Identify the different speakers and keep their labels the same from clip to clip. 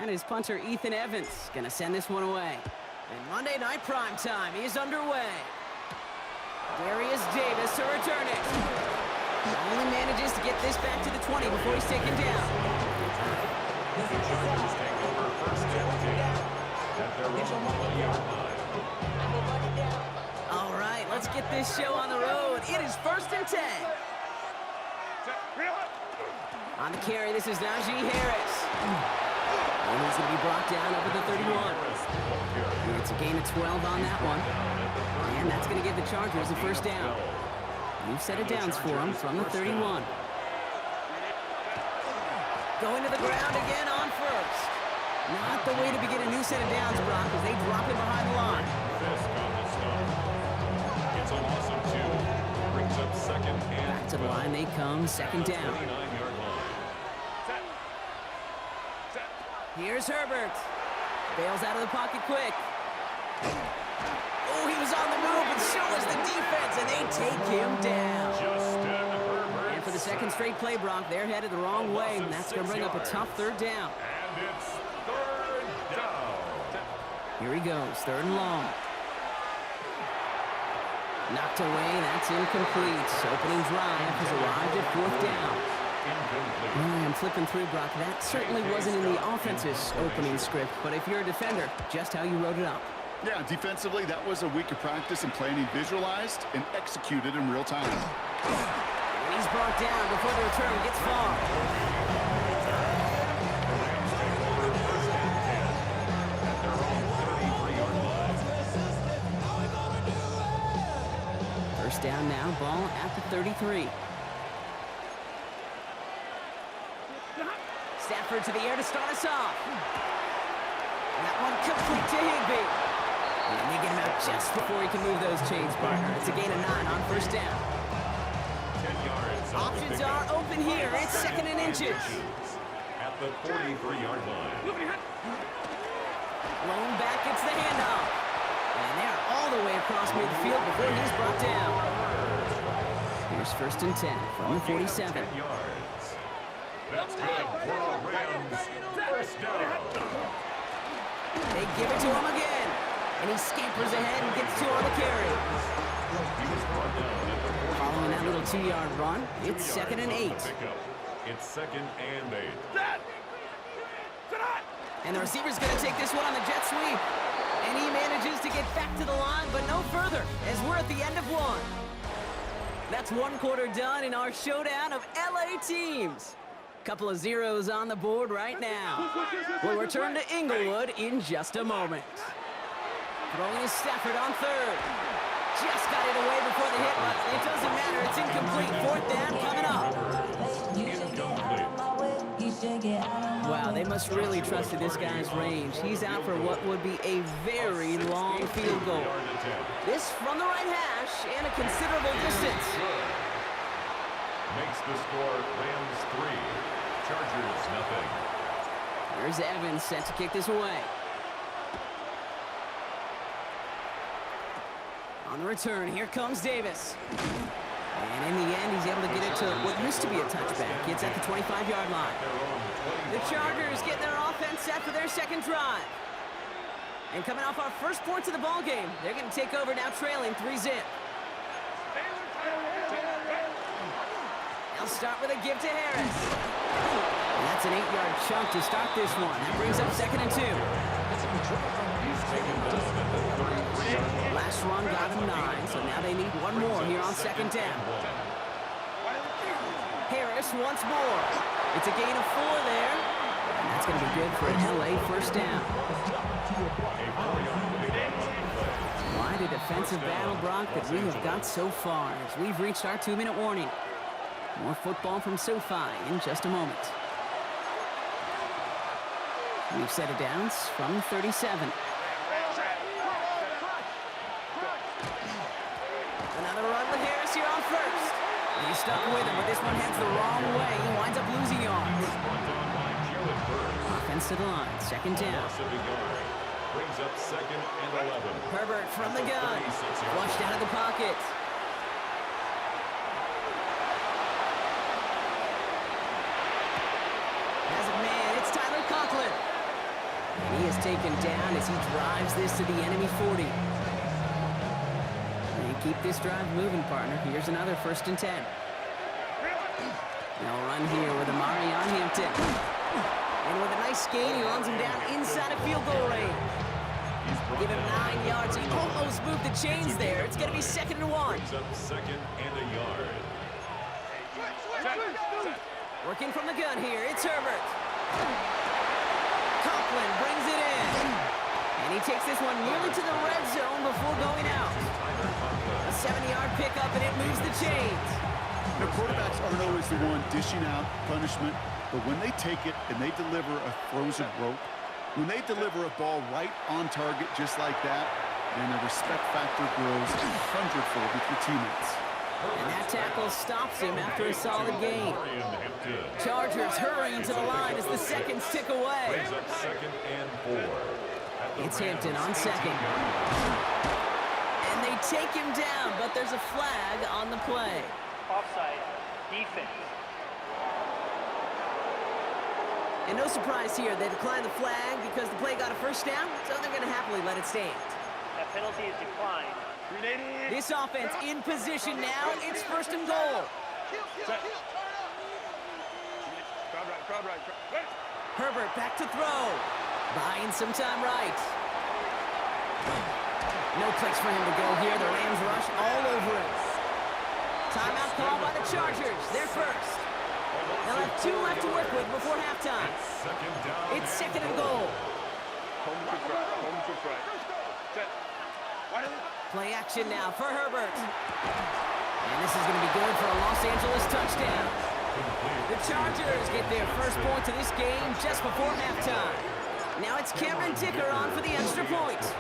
Speaker 1: And his punter, Ethan Evans, gonna send this one away. And Monday Night Primetime is underway. Darius Davis to return it. Only manages to get this back to the 20 before he's taken down. All right, let's get this show on the road. It is 1st and 10. On the carry, this is Najee Harris. And he's going to be brought down over the 31. And it's a gain of 12 on that one. And that's going to give the Chargers a first down. New set of downs for him from the 31. Going to the ground again on first. Not the way to begin a new set of downs, Brock, as they drop him behind the line.
Speaker 2: It's a loss of 2. Brings up second and
Speaker 1: back to the line they come, second down. Here's Herbert. Bails out of the pocket quick. Oh, he was on the move, and so was the defense, and they take him down. And for the second straight play, Brock, they're headed the wrong way, and that's going to bring up a tough third down.
Speaker 2: And it's third down.
Speaker 1: Here he goes, third and long. Knocked away, that's incomplete. Opening drive has arrived at 4th down. I'm flipping through, Brock. That certainly wasn't in the offense's opening script, but if you're a defender, just how you wrote it up.
Speaker 3: Yeah, defensively, that was a week of practice and planning visualized and executed in real time.
Speaker 1: And he's brought down before the return gets far. First down now, ball at the 33. Stafford to the air to start us off. That one complete to Higbee. And they get him out just before he can move those chains, partner. It's a gain of 9 on first down.
Speaker 2: 10 yards.
Speaker 1: Options are open here. It's 2nd and inches.
Speaker 2: At the 43-yard line.
Speaker 1: Lone back gets the handoff. And they're all the way across midfield before he's brought down. Here's 1st and 10 from the 47.
Speaker 2: 10 yards. That's good for the Rams. First down.
Speaker 1: They give it to him again. And he scampers ahead and gets 2 on the carry.
Speaker 2: He was brought down at the 40.
Speaker 1: Following that little 2-yard run, it's 2nd and 8.
Speaker 2: It's 2nd and 8.
Speaker 1: And the receiver's going to take this one on the jet sweep. And he manages to get back to the line, but no further, as we're at the end of 1. That's 1 quarter done in our showdown of LA teams. Couple of zeros on the board right now. We'll return to Inglewood in just a moment. Throwing is Stafford on third. Just got it away before the hit, but it doesn't matter. It's incomplete. 4th down coming up. Wow, they must really trust this guy's range. He's out for what would be a very long field goal. This from the right hash and a considerable distance.
Speaker 2: Makes the score Rams 3, Chargers nothing.
Speaker 1: Here's Evans set to kick this away. On the return, here comes Davis. And in the end, he's able to get it to what used to be a touchback. It's at the 25-yard line. The Chargers getting their offense set for their second drive. And coming off our first points of the ball game, they're going to take over now trailing 3-zip. They'll start with a give to Harris. And that's an 8-yard chunk to start this one. That brings up 2nd and 2. Last run got him 9, so now they need 1 more here on 2nd down. Harris once more. It's a gain of 4 there. And that's going to be good for an LA first down. Quite a defensive battle, Brock, that we have got so far as we've reached our 2-minute warning. More football from SoFi in just a moment. We've set it downs from 37. Another run with Harris here on first. And he's stuck with him, but this one heads the wrong way. He winds up losing yards. Offense to the line, 2nd down.
Speaker 2: Brings up 2nd and 11.
Speaker 1: Herbert from the gun. Flushed out of the pocket. Has a man. It's Tyler Conklin. is taken down as he drives this to the enemy 40. And keep this drive moving, partner. Here's another 1st and 10. They'll run here with Amarion Hampton. And with a nice gain, he runs him down inside of field goal range. Give him 9 yards. He almost moved the chains there. It's going to be 2nd and 1.
Speaker 2: Brings up 2nd and a yard.
Speaker 1: Working from the gun here, it's Herbert. Conklin brings it in. And he takes this one nearly to the red zone before going out. A 70-yard pickup, and it moves the chains.
Speaker 3: Now, quarterbacks aren't always the one dishing out punishment, but when they take it and they deliver a frozen rope, when they deliver a ball right on target just like that, then the respect factor grows 100-fold with your teammates.
Speaker 1: And that tackle stops him after a solid gain. Chargers hurrying to the line as the seconds tick away.
Speaker 2: Brings up 2nd and 4.
Speaker 1: It's Hampton on 2nd. And they take him down, but there's a flag on the play.
Speaker 4: Offside, defense.
Speaker 1: And no surprise here, they decline the flag because the play got a 1st down, so they're going to happily let it stand.
Speaker 4: That penalty is declined.
Speaker 1: This offense in position now. It's 1st and goal. Herbert back to throw. Buying some time right. No place for him to go here. The Rams rush all over him. Timeout call by the Chargers. They're first. They'll have 2 left to work with before halftime. It's 2nd and goal. Play action now for Herbert. And this is going to be good for a Los Angeles touchdown. The Chargers get their first point to this game just before halftime. Now it's Cameron Dicker on for the extra point.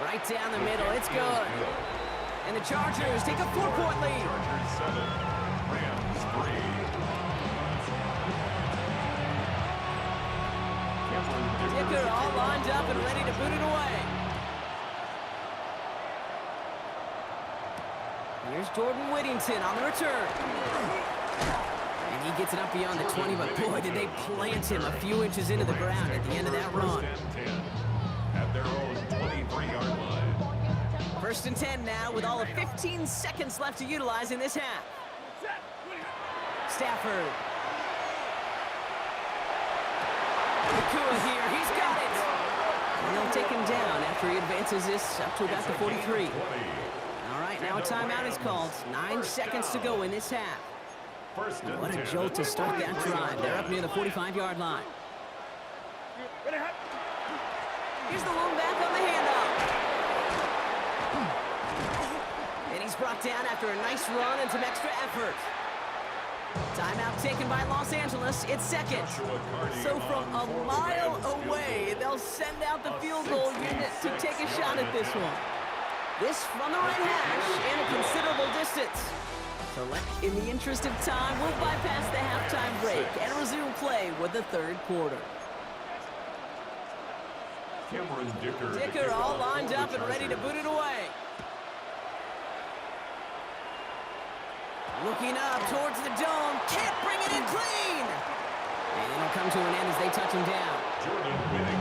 Speaker 1: Right down the middle, it's good. And the Chargers take a 4-point lead.
Speaker 2: Chargers 7, Rams 3.
Speaker 1: Dicker all lined up and ready to boot it away. Here's Jordan Whittington on the return. And he gets it up beyond the 20, but boy, did they plant him a few inches into the ground at the end of that run.
Speaker 2: 1st and 10 at their own 23-yard line.
Speaker 1: 1st and 10 now with all of 15 seconds left to utilize in this half. Stafford. Nakua here, he's got it. And they'll take him down after he advances this up to about the 43. All right, now a timeout is called. 9 seconds to go in this half. What a jolt to start that drive. They're up near the 45-yard line. Here's the lone back on the handoff. And he's brought down after a nice run and some extra effort. Timeout taken by Los Angeles. It's 2nd. So from a mile away, they'll send out the field goal unit to take a shot at this one. This from the right hash and a considerable distance. So in the interest of time, we'll bypass the halftime break and resume play with the 3rd quarter.
Speaker 2: Cameron Dicker.
Speaker 1: Dicker all lined up and ready to boot it away. Looking up towards the dome. Can't bring it in clean. And it'll come to an end as they touch him down.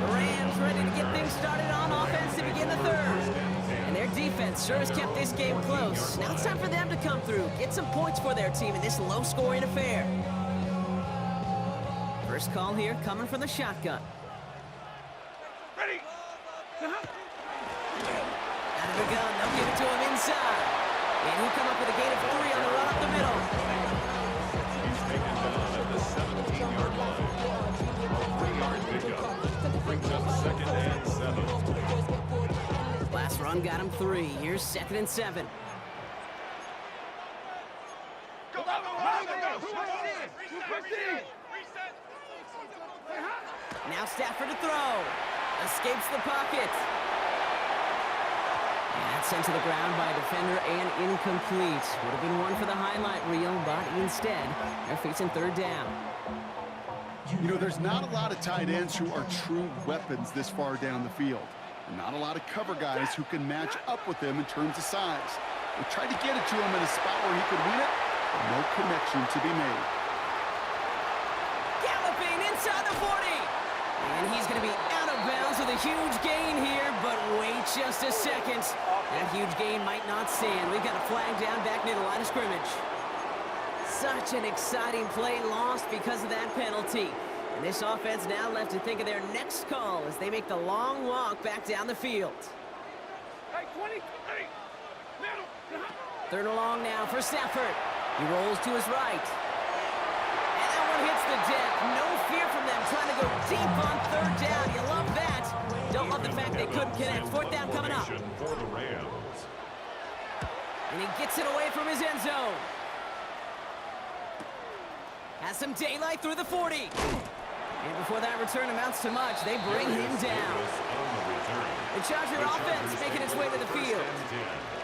Speaker 1: The Rams ready to get things started on offense to begin the 3rd. And their defense sure has kept this game close. Now it's time for them to come through, get some points for their team in this low-scoring affair. First call here coming from the shotgun.
Speaker 4: Ready.
Speaker 1: Out of the gun, they'll give it to him inside. And he'll come up with a gain of 3 on the run up the middle.
Speaker 2: He's taken down at the 17-yard line. A 3-yard pickup. Brings up 2nd and 7.
Speaker 1: Last run got him 3. Here's 2nd and 7. Now Stafford to throw. Escapes the pocket. And that's sent to the ground by a defender and incomplete. Would have been one for the highlight reel, but instead, they're facing 3rd down.
Speaker 3: You know, there's not a lot of tight ends who are true weapons this far down the field. And not a lot of cover guys who can match up with him in terms of size. They tried to get it to him in a spot where he could win it, but no connection to be made.
Speaker 1: Galloping inside the 40. And he's going to be out of bounds with a huge gain here, but wait just a second. That huge gain might not stand. We've got a flag down back near the line of scrimmage. Such an exciting play lost because of that penalty. And this offense now left to think of their next call as they make the long walk back down the field.
Speaker 4: Hey, 20, hey, middle.
Speaker 1: 3rd and long now for Stafford. He rolls to his right. And that one hits the deck. No fear from them trying to go deep on 3rd down. You love that. Don't love the fact they couldn't connect. 4th down coming up.
Speaker 2: For the Rams.
Speaker 1: And he gets it away from his end zone. Has some daylight through the 40. And before that return amounts to much, they bring him down. The Charger offense making its way to the field.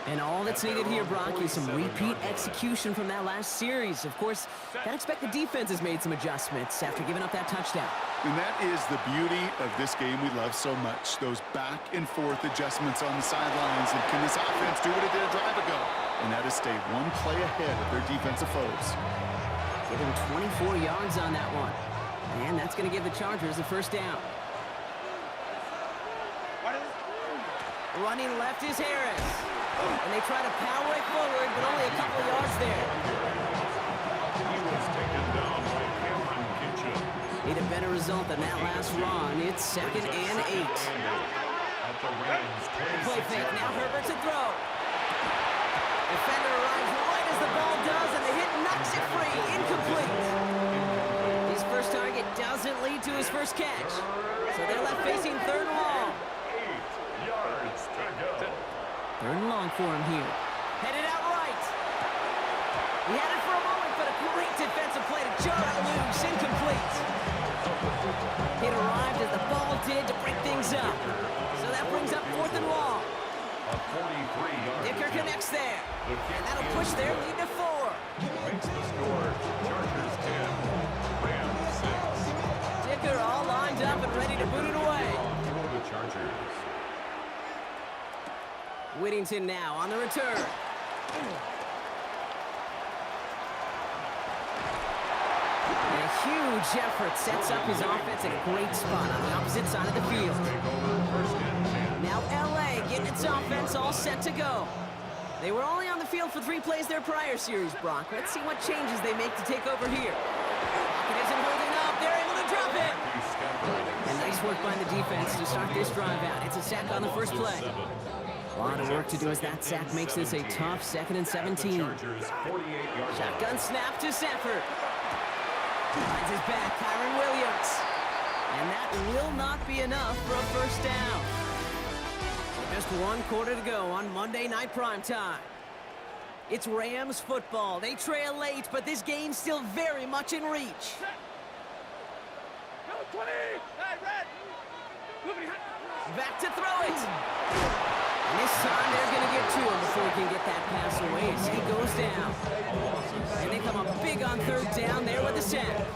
Speaker 1: And all that's needed here, Brock, is some repeat execution from that last series. Of course, gotta expect the defense has made some adjustments after giving up that touchdown.
Speaker 3: And that is the beauty of this game we love so much. Those back and forth adjustments on the sidelines. And can this offense do what it did a drive ago? And that is stay one play ahead of their defensive foes.
Speaker 1: Give him 24 yards on that one. And that's going to give the Chargers a 1st down. Running left is Harris. And they try to power it forward, but only a couple yards there.
Speaker 2: He was taken down by Cameron Kitchen.
Speaker 1: Need a better result than that last run. It's 2nd and 8.
Speaker 2: At the Rams,
Speaker 1: Play fake. Now Herbert to throw. Defender arrives right as the ball does, and the hit knocks it free. Incomplete. His first target doesn't lead to his first catch. So they're left facing 3rd and long.
Speaker 2: 8 yards to go.
Speaker 1: 3rd and long for him here. Headed out right. He had it for a moment, but a great defensive play to jar it loose. Incomplete. It arrived as the ball did to break things up. So that brings up 4th and long.
Speaker 2: A 43-yard
Speaker 1: Dicker connects there. And that'll push their lead to 4.
Speaker 2: makes the score. Chargers 10, Rams 6.
Speaker 1: Dicker all lined up and ready to boot it away.
Speaker 2: For the Chargers.
Speaker 1: Whittington now on the return. And a huge effort sets up his offense in a great spot on the opposite side of the field. Now LA getting its offense all set to go. They were only on the field for 3 plays their prior series, Brock. Let's see what changes they make to take over here. Pocket isn't holding up. They're able to drop it. And nice work by the defense to start this drive out. It's a sack on the first play. A lot of work to do as that sack makes this a tough 2nd and 17. Shotgun snap to Stafford. Finds his back, Kyron Williams. And that will not be enough for a 1st down. Just 1 quarter to go on Monday Night Primetime. It's Rams football. They trail late, but this game's still very much in reach.
Speaker 4: Number 20. Hey, red.
Speaker 1: Back to throw it. And this time they're going to get to him before he can get that pass away as he goes down. And they come up big on 3rd down there with the sack.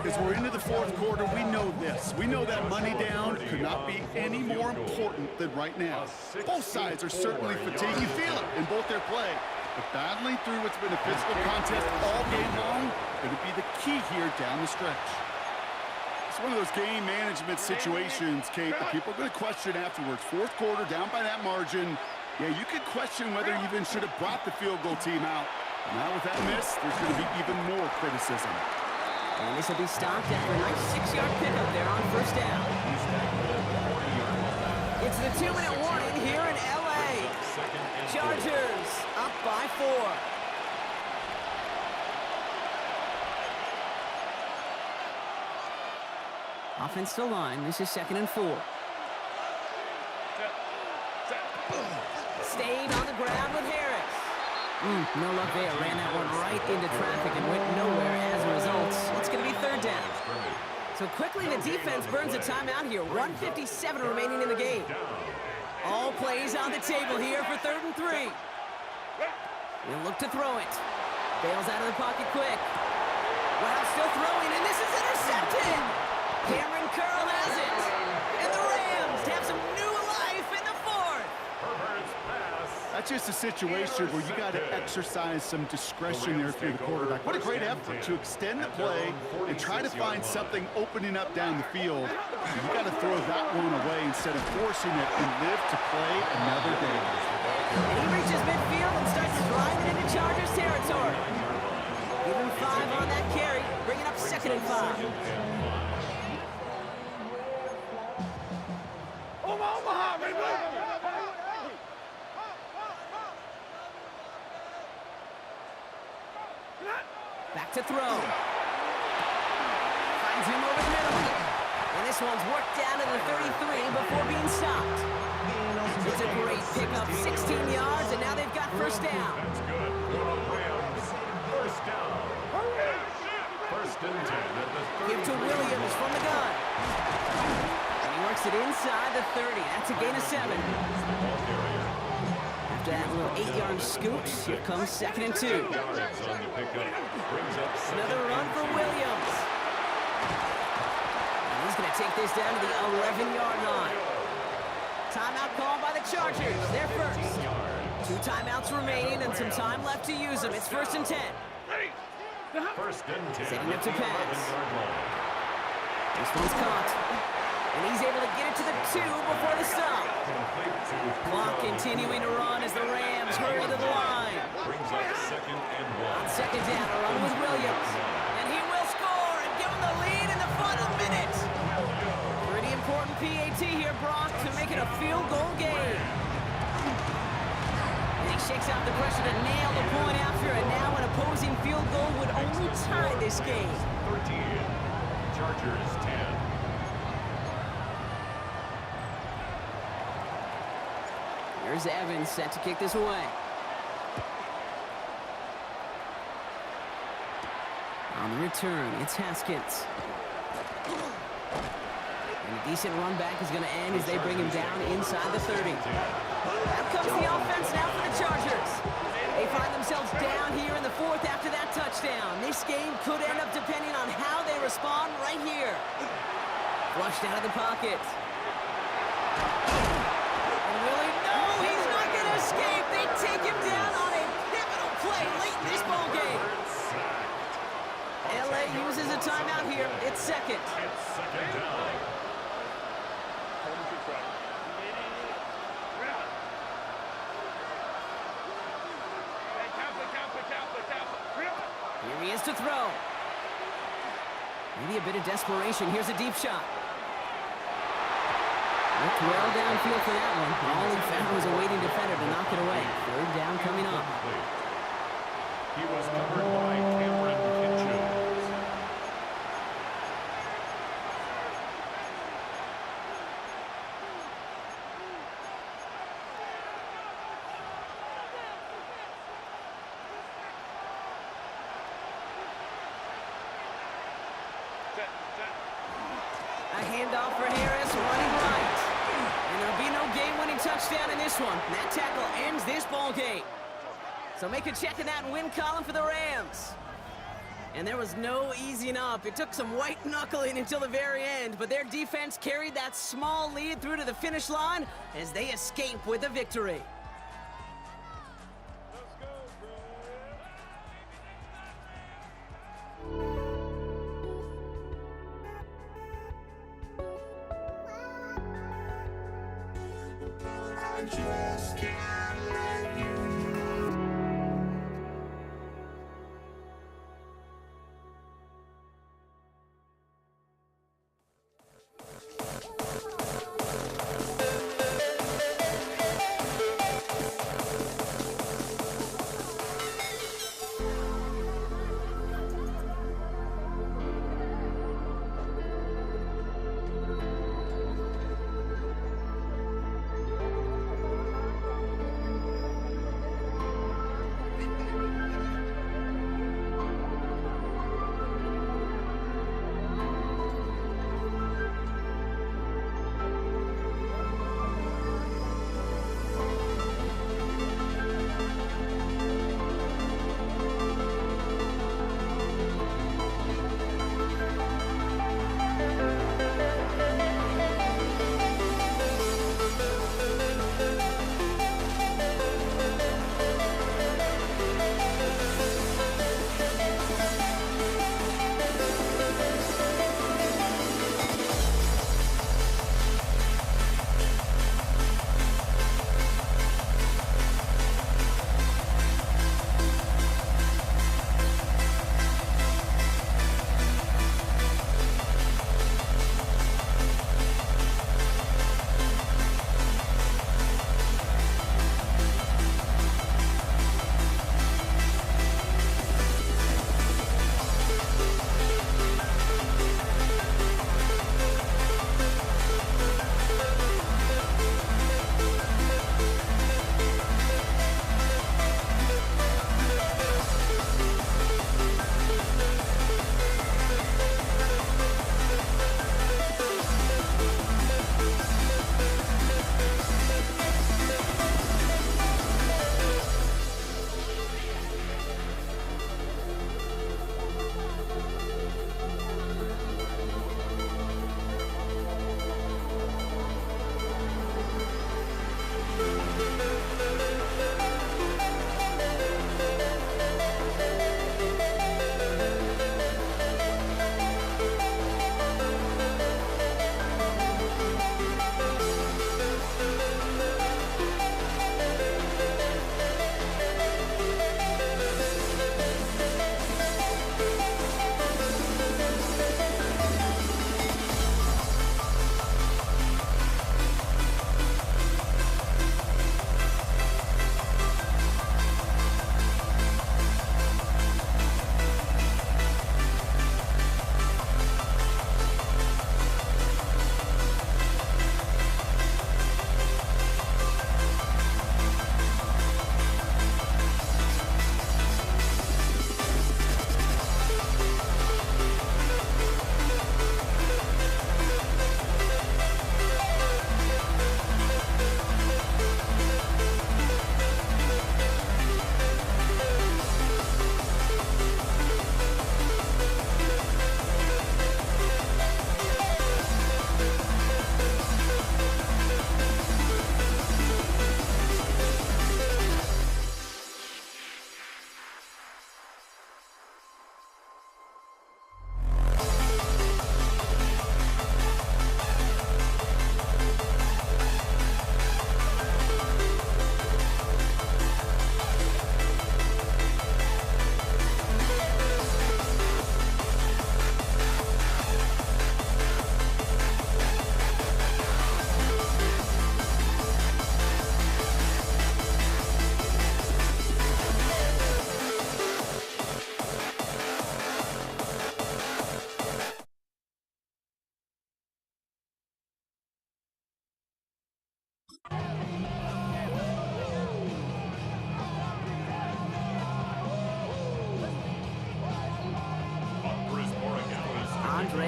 Speaker 3: As we're into the 4th quarter, we know this. We know that money down could not be any more important than right now. Both sides are certainly fatigued. You feel it in both their play. But battling through what's been a physical contest all game long, going to be the key here down the stretch. It's one of those game management situations, Kate, that people are going to question afterwards. 4th quarter, down by that margin. Yeah, you could question whether you even should have brought the field goal team out. Now with that miss, there's going to be even more criticism.
Speaker 1: And this will be stopped after a nice 6-yard pickup there on 1st down. It's the 2-minute warning here in LA. Chargers up by 4. Offensive line, this is 2nd and 4. Stayed on the ground with Harris. No luck there. Ran that one right into traffic and went nowhere as a result. It's going to be 3rd down. So quickly the defense burns a timeout here. 1:57 remaining in the game. All plays on the table here for 3rd and 3. He'll look to throw it. Bails out of the pocket quick. Wow, still throwing, and this is intercepted. Cameron Curl has it. And the Rams have some new life in the 4th.
Speaker 3: That That's just a situation where you got to exercise some discretion there if you're the quarterback. What a great effort to extend the play and try to find something opening up down the field. You got to throw that one away instead of forcing it and live to play another day.
Speaker 1: And he reaches midfield and starts driving into Chargers territory. Give him 5 on that carry, bringing up 2nd and 5.
Speaker 4: Omaha, baby!
Speaker 1: Back to throw. Finds him over the middle. And this one's worked down to the 33 before being stopped. It's a great pickup, 16 yards, and now they've got first down.
Speaker 2: That's good. For the Rams. First down. First and 10 at the 30.
Speaker 1: Give to Williams from the gun. And he works it inside the 30. That's a gain of 7. After that little 8-yard scoot, here comes 2nd and 2.
Speaker 2: Yards on the pickup. Brings up
Speaker 1: Another run for Williams. And he's going to take this down to the 11-yard line. Timeout called by the Chargers. They're first. 2 timeouts remaining and some time left to use them. It's 1st and 10.
Speaker 2: First and 10.
Speaker 1: Setting up to pass.
Speaker 2: 11-yard line.
Speaker 1: This one's caught. And he's able to get it to the 2 before the stop.
Speaker 2: Complete to
Speaker 1: Clock continuing to run as the Rams hurry to the line.
Speaker 2: brings up 2nd and 1.
Speaker 1: On 2nd down, a run with Williams. And he will score and give him the lead in the final minute. Pretty important PAT here, Brock, to make it a field goal game. And he shakes out the pressure to nail the point after, and now an opposing field goal would only tie this game.
Speaker 2: 13. Chargers 10.
Speaker 1: Here's Evans set to kick this away. On the return, it's Haskins. And a decent run back is going to end as they bring him down inside the 30. Out comes the offense now for the Chargers. They find themselves down here in the 4th after that touchdown. This game could end up depending on how they respond right here. Flushed out of the pocket. And Willie, no, he's not going to escape. They take him down on a pivotal play late in this ball game. LA uses a timeout here. It's 2nd.
Speaker 2: It's 2nd down.
Speaker 1: Here he is to throw. Maybe a bit of desperation. Here's a deep shot. Looked well downfield for that one. All he found was a waiting defender to knock it away. 3rd down coming up.
Speaker 2: He was covered by Cameron Kitchens.
Speaker 1: A handoff for Harris, running right. And there'll be no game-winning touchdown in this one. That tackle ends this ball game. So make a check in that win column for the Rams. And there was no easing up. It took some white knuckling until the very end, but their defense carried that small lead through to the finish line as they escape with a victory.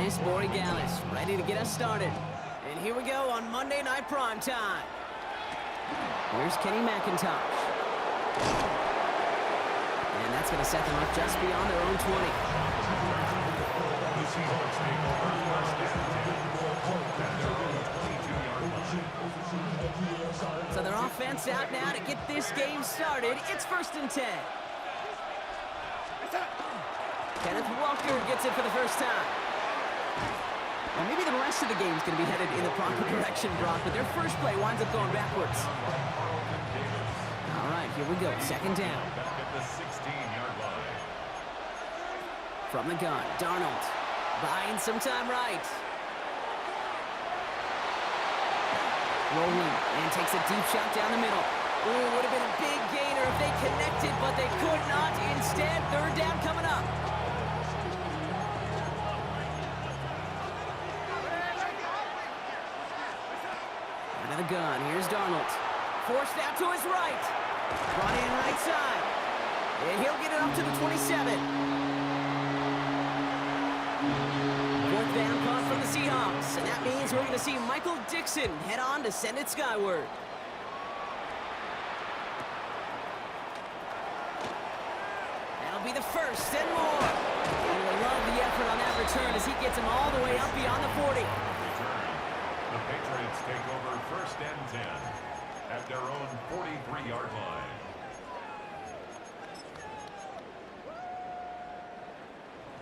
Speaker 1: Dennis Borregales, ready to get us started. And here we go on Monday Night Primetime. Here's Kenny McIntosh. And that's going to set them up just beyond their own 20.
Speaker 2: The Seahawks take over first and 10 at their own 22-yard line.
Speaker 1: So their offense out now to get this game started. It's 1st and 10. Kenneth Walker gets it for the first time. Well, maybe the rest of the game's going to be headed in the proper direction, Brock, but their first play winds up going backwards. All right, here we go. 2nd down.
Speaker 2: Back at the 16-yard line.
Speaker 1: From the gun, Darnold buying some time right. Rolling and takes a deep shot down the middle. Ooh, would have been a big gainer if they connected, but they could not. Instead, 3rd down coming up. Out of the gun, here's Darnold. Forced out to his right. Brought in right side. And he'll get it up to the 27. 4th down punt from the Seahawks. And that means we're going to see Michael Dixon head on to send it skyward. That'll be the 1st and more. And we love the effort on that return as he gets him all the way up beyond the 40.
Speaker 2: The Patriots take over 1st and 10 at their own 43-yard line.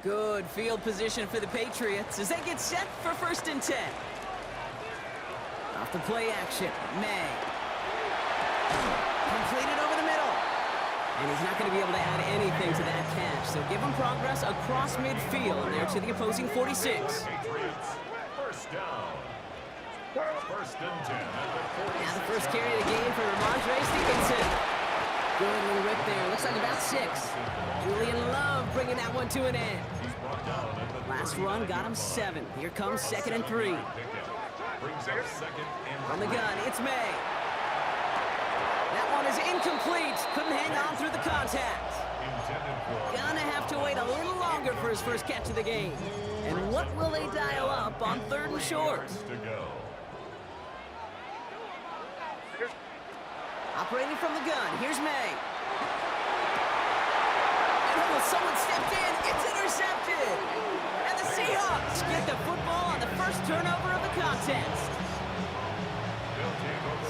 Speaker 1: Good field position for the Patriots as they get set for 1st and 10. Off the play action, May. Completed over the middle. And he's not going to be able to add anything to that catch, so give him progress across midfield there to the opposing 46.
Speaker 2: Patriots, 1st down. 1st and 10 at the 46.
Speaker 1: Now the first carry of the game for Ramondre Stevenson. Good little rip there. Looks like about 6. Julian Love bringing that one to an end. Last run got him 7. Here comes 2nd and 3.
Speaker 2: Brings up 2nd and
Speaker 1: From the gun, it's May. That one is incomplete. Couldn't hang on through the contact.
Speaker 2: intended for.
Speaker 1: Gonna have to wait a little longer for his first catch of the game. And what will they dial up on 3rd and short?
Speaker 2: To go.
Speaker 1: Operating from the gun, here's May. And almost someone stepped in, it's intercepted! And the Seahawks get the football on the first turnover of the contest.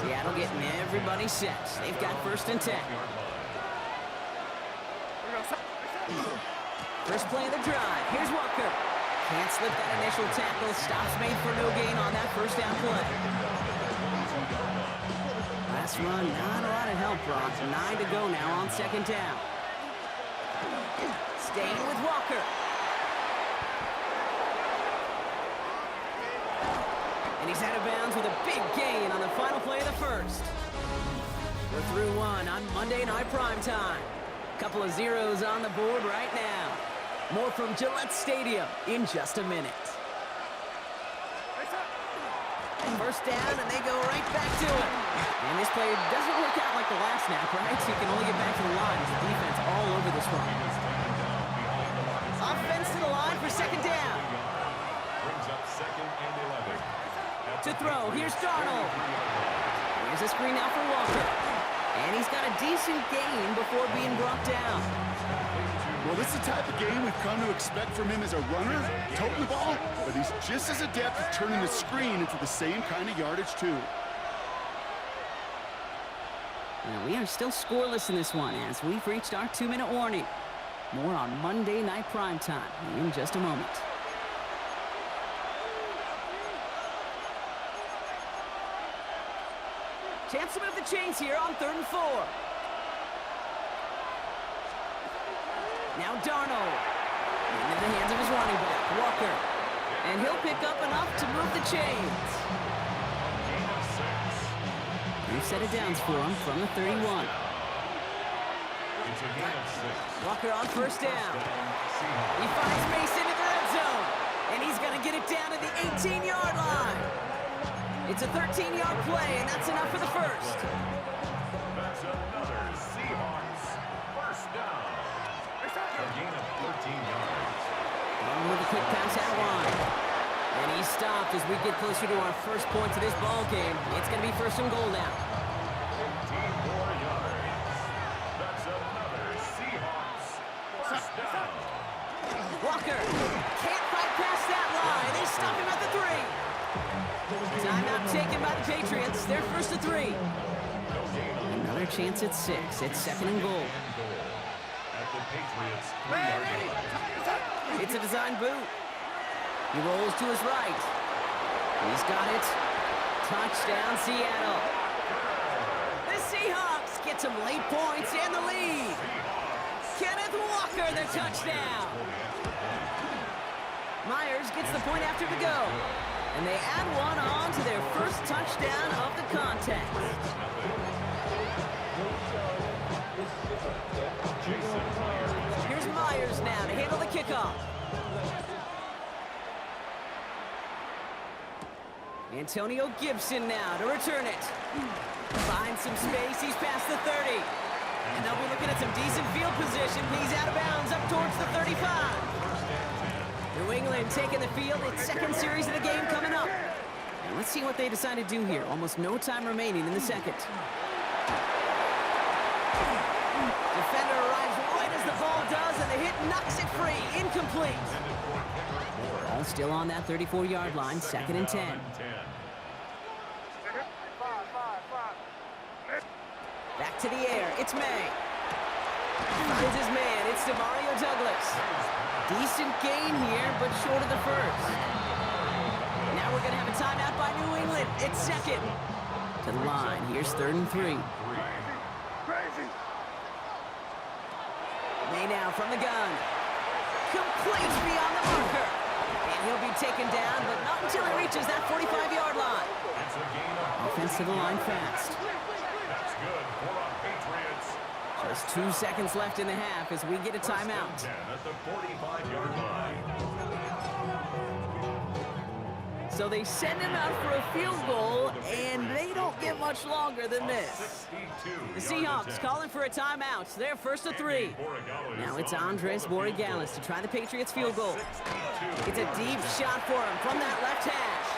Speaker 1: Seattle getting everybody set. They've got 1st and 10. First play of the drive, here's Walker. Can't slip that initial tackle, stops made for no gain on that 1st down play. Last run, not a lot of help, Brock. 9 to go now on 2nd down. Staying with Walker. And he's out of bounds with a big gain on the final play of the 1st. We're through 1 on Monday Night Primetime. Couple of zeros on the board right now. More from Gillette Stadium in just a minute. 1st down, and they go right back to it. And this play doesn't work out like the last snap, right? So you can only get back to the line as the defense all over this one. Offense to the line for 2nd down.
Speaker 2: Brings up 2nd and 11.
Speaker 1: To throw, here's Darnold. Here's a screen out for Walker. And he's got a decent gain before being brought down.
Speaker 3: Well, this is the type of game we've come to expect from him as a runner, toting the ball, but he's just as adept at turning the screen into the same kind of yardage, too.
Speaker 1: Now, we are still scoreless in this one as we've reached our 2-minute warning. More on Monday Night Primetime in just a moment. Chance to move the chains here on 3rd and 4. Now Darnold. Into the hands of his running back, Walker. And he'll pick up enough to move the chains. We've set it down for him from the 31.
Speaker 2: It's a gain of 6.
Speaker 1: Walker on 1st down. He finds Mason in the red zone. And he's going to get it down to the 18-yard line. It's a 13-yard play, and that's enough for the 1st.
Speaker 2: That's another Seahawks 1st down. A gain of 13 yards.
Speaker 1: Along with a quick pass out line. And he stopped as we get closer to our first points of this ball game. It's going to be first and goal now.
Speaker 2: 15 more yards. That's another Seahawks first down.
Speaker 1: Walker can't fight past that line. They stop him at the 3. Timeout taken by the Patriots. They're first to 3. Another chance at 6. It's second and goal.
Speaker 2: At the Patriots 3-yard line.
Speaker 1: It's a design boot. He rolls to his right. He's got it. Touchdown, Seattle. The Seahawks get some late points and the lead. Kenneth Walker, the touchdown. Myers gets the point after the go. And they add one on to their first touchdown of the contest. Here's Myers now to handle the kickoff. Antonio Gibson now to return it. Finds some space, he's past the 30. And they'll be looking at some decent field position. He's out of bounds up towards the 35. New England taking the field, its second series of the game coming up. And let's see what they decide to do here. Almost no time remaining in the second. Defender arrives right as the ball does, and the hit knocks it free. Incomplete. Ball still on that 34-yard line, second and 10. Back to the air, it's May. Finds his man, it's Demario Douglas. Decent gain here, but short of the first. Now we're gonna have a timeout by New England. It's second. To the line, here's third and 3. May now from the gun. Complete beyond the marker. And he'll be taken down, but not until he reaches that 45-yard line. Offense to the line fast.
Speaker 2: That's good for our Patriots.
Speaker 1: Just 2 seconds left in the half as we get a timeout.
Speaker 2: 10 at the 45-yard line.
Speaker 1: So they send him out for a field goal, and they don't get much longer than this. The Seahawks calling for a timeout. They're first to 3. Now it's Andres Borregales to try the Patriots field goal. It's a deep shot for him from that left hash.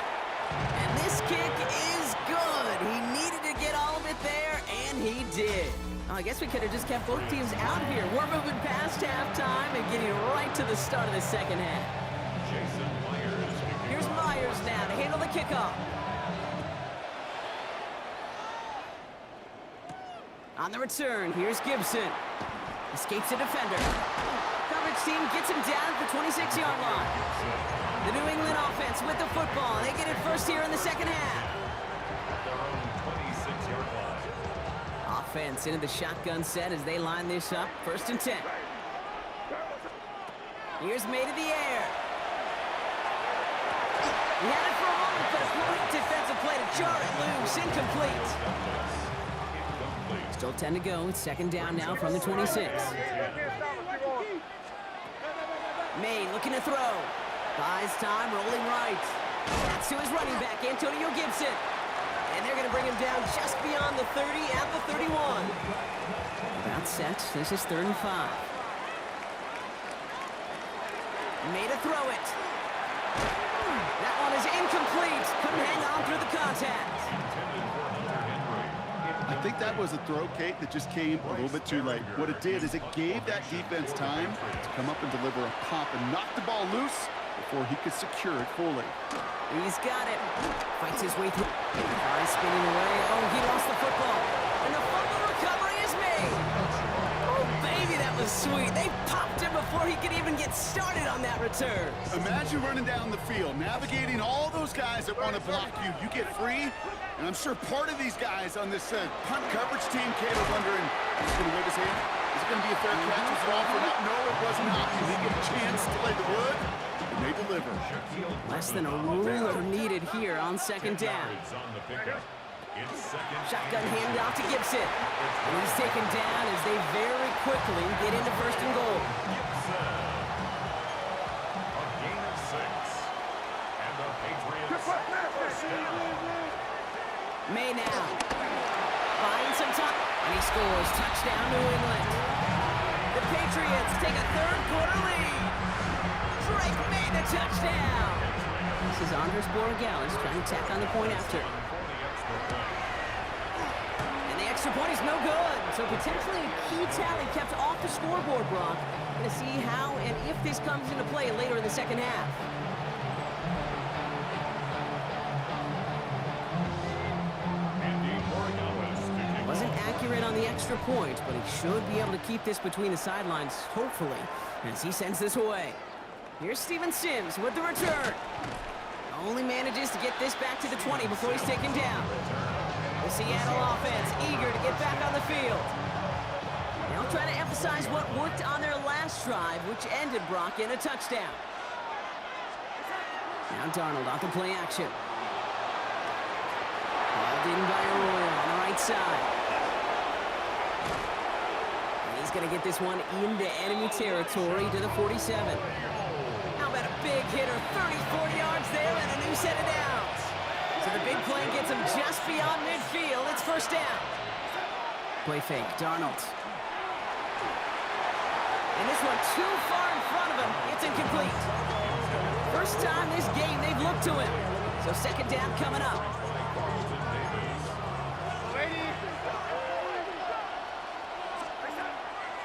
Speaker 1: And this kick is good. He needed to get all of it there, and he did. I guess we could have just kept both teams out here. We're moving past halftime and getting right to the start of the second half. Here's Myers now to handle the kickoff. On the return, here's Gibson. Escapes a defender. Coverage team gets him down at the 26-yard line. The New England offense with the football. They get it first here in the second half. Offense into the shotgun set as they line this up. First and 10. Here's May to the air. He had it for a moment, but a great defensive play to jar it loose. Incomplete. Still 10 to go. It's second down now from the 26. May looking to throw. Buys time, rolling right. That's to his running back, Antonio Gibson. And they're going to bring him down just beyond the 30 at the 31. About set. This is third and 5. May to throw it. That one is incomplete. Couldn't hang on through the contact.
Speaker 3: I think that was a throw, Kate, that just came a little bit too late. What it did is it gave that defense time to come up and deliver a pop and knock the ball loose before he could secure it fully.
Speaker 1: He's got it. Fights his way through. Fly spinning away. Oh, he lost the football. And the fumble recovery is made. Oh, baby, that was sweet. They popped him before he could even get started on that return.
Speaker 3: Imagine running down the field, navigating all those guys that want to block you. You get free, and I'm sure part of these guys on this punt coverage team, Kate, are wondering, is he going to wave his hand? Is it going to be a fair catch? Was it all for nothing? No, it wasn't. He didn't get a chance to lay the wood. They deliver.
Speaker 1: Less than a ruler needed here on second down. Shotgun handoff to Gibson. And he's taken down as they very quickly get into first and goal.
Speaker 2: A gain of 6. And the Patriots first down.
Speaker 1: May now. Finds some time. And he scores. Touchdown, New England. The Patriots take a third quarter lead. Drake made the touchdown. This is Andres Borregales trying to tack on the point after. And the extra point is no good. So potentially a key tally kept off the scoreboard, Brock. Going to see how and if this comes into play later in the second half. Wasn't accurate on the extra point, but he should be able to keep this between the sidelines, hopefully, as he sends this away. Here's Steven Sims with the return. Only manages to get this back to the 20 before he's taken down. The Seattle offense eager to get back on the field. They'll try to emphasize what worked on their last drive, which ended Brock in a touchdown. Now Darnold off the play action. Balled in by Arroyo on the right side. And he's going to get this one into enemy territory to the 47. How about a big hitter, 30, 40 yards there, and a new set of downs. So the big play gets him just beyond midfield. It's first down. Play fake, Darnold. And this one too far in front of him. It's incomplete. First time this game they've looked to him. So second down coming up.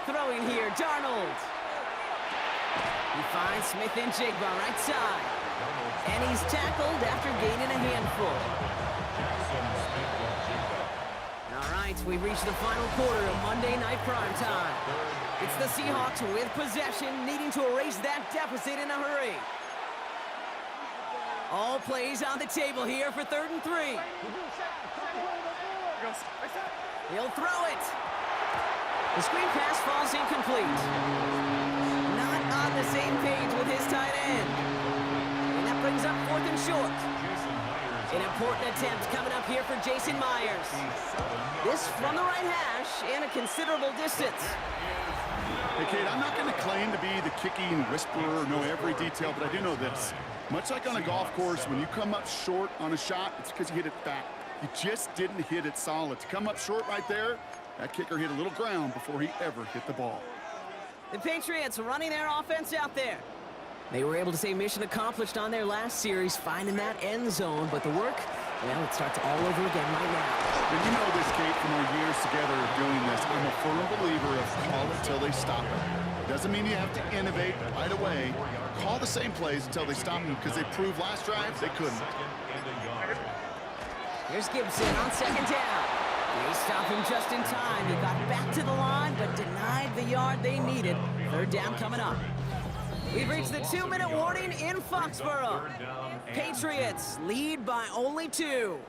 Speaker 1: Throwing here, Darnold. He finds Smith and Jigba right side. And he's tackled after gaining a handful. All right, we've reached the final quarter of Monday Night Primetime. It's the Seahawks with possession, needing to erase that deficit in a hurry. All plays on the table here for 3rd and 3. He'll throw it. The screen pass falls incomplete. Not on the same page with his tight end. And that brings up 4th and short. An important attempt coming up here for Jason Myers. This from the right hash and a considerable distance.
Speaker 3: Hey, Kate, I'm not going to claim to be the kicking whisperer or know every detail, but I do know this. Much like on a golf course, when you come up short on a shot, it's because you hit it back. You just didn't hit it solid. To come up short right there, that kicker hit a little ground before he ever hit the ball.
Speaker 1: The Patriots running their offense out there. They were able to say mission accomplished on their last series, finding that end zone, but the work, well, it starts all over again right now.
Speaker 3: And you know this, Kate, from our years together of doing this. I'm a firm believer of call it till they stop it. Doesn't mean you have to innovate right away. Call the same plays until they stop them, because they proved last drive they couldn't.
Speaker 1: Here's Gibson on second down. They stop him just in time. He got back to the line, but denied the yard they needed. 3rd down coming up. We've reached the 2-minute warning in Foxborough. Patriots lead by only 2.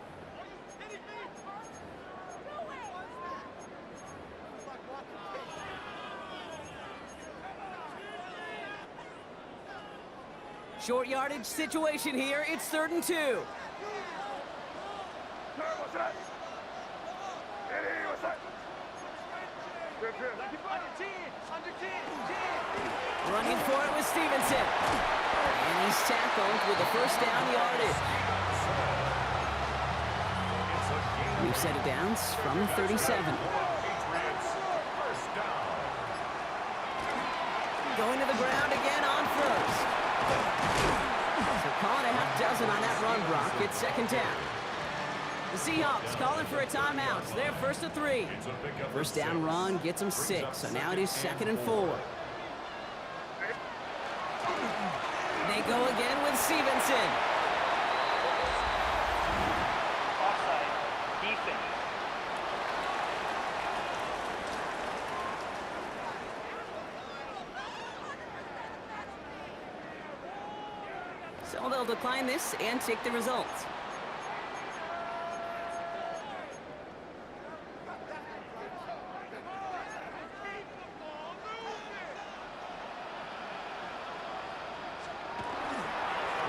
Speaker 1: Short yardage situation here. It's 3rd and 2. Running for it with Stevenson. And he's tackled with the first down yardage. New set of downs from 37. Going to the ground again on first. So calling a half dozen on that run, Brock. It's second down. The Seahawks calling for a timeout. They're 1st and 3. First down run gets them 6. So now it is 2nd and 4. They go again with Stevenson.
Speaker 4: Offside. Defense.
Speaker 1: So they'll decline this and take the result.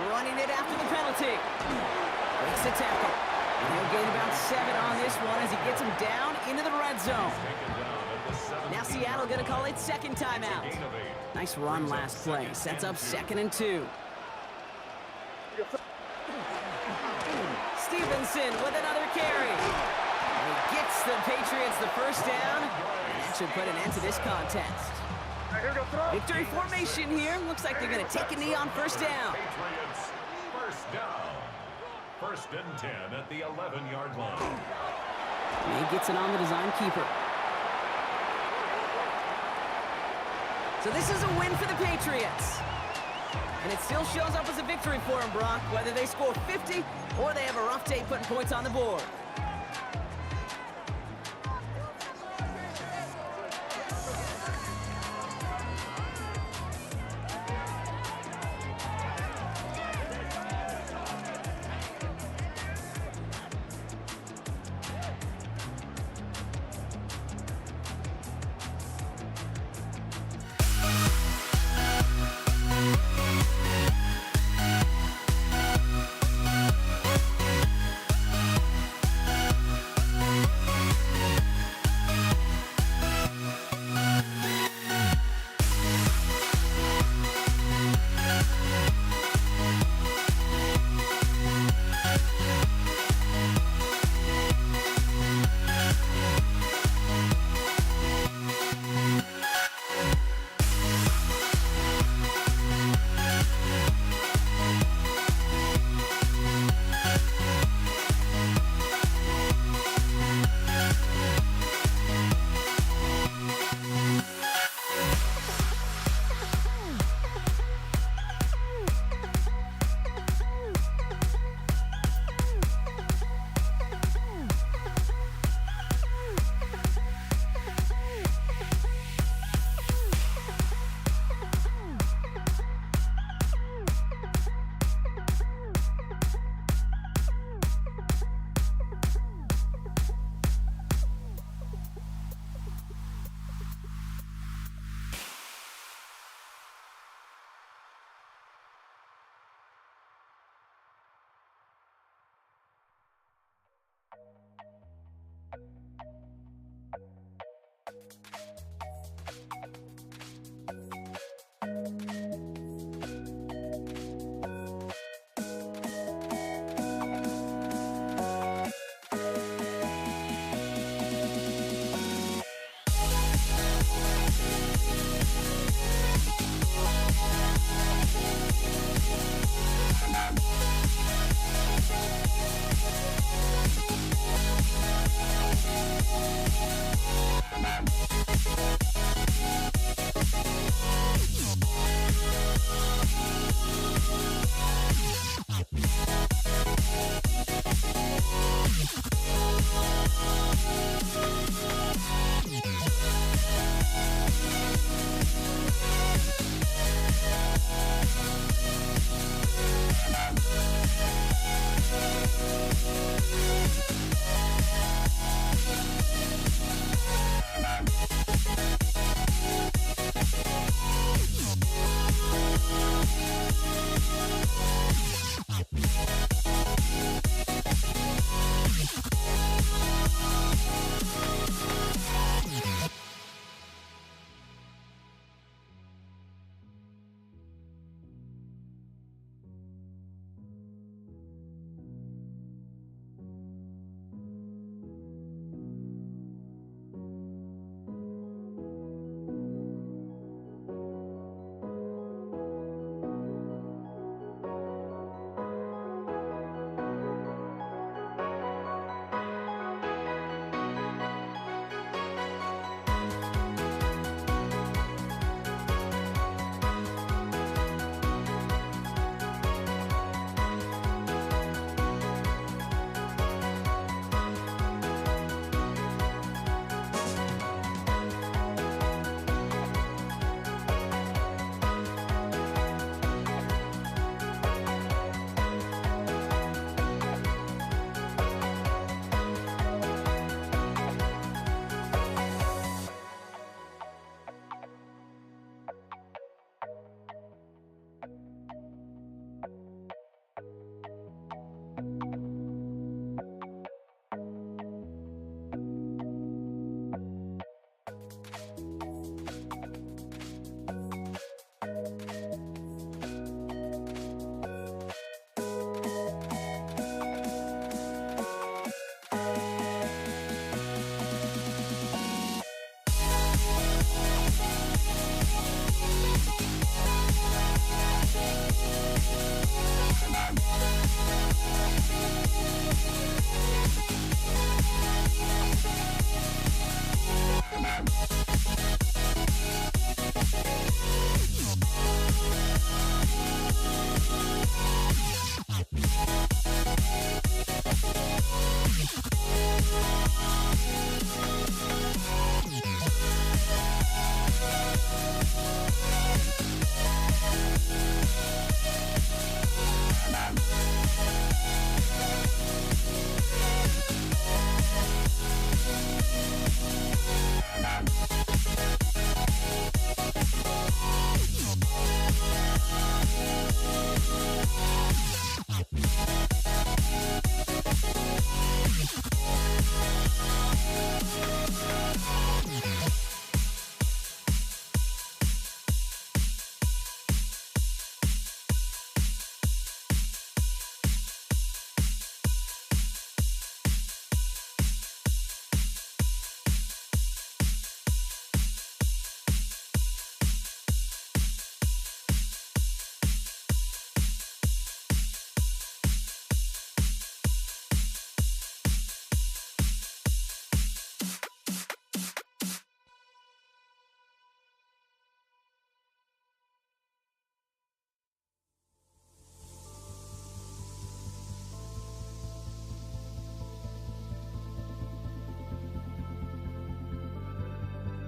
Speaker 1: Running it after the penalty. Breaks the tackle. And he'll gain about 7 on this one as he gets him down into the red zone. Now Seattle going to call it second timeout. Nice run last play. Sets up 2nd and 2. Stevenson with another carry. And he gets the Patriots the first down. And that should put an end to this contest. Victory formation here. Looks like they're going to take a knee on first down.
Speaker 2: down. First and 10 at the 11-yard line.
Speaker 1: And he gets it on the design keeper. So this is a win for the Patriots. And it still shows up as a victory for them, Brock, whether they score 50 or they have a rough day putting points on the board.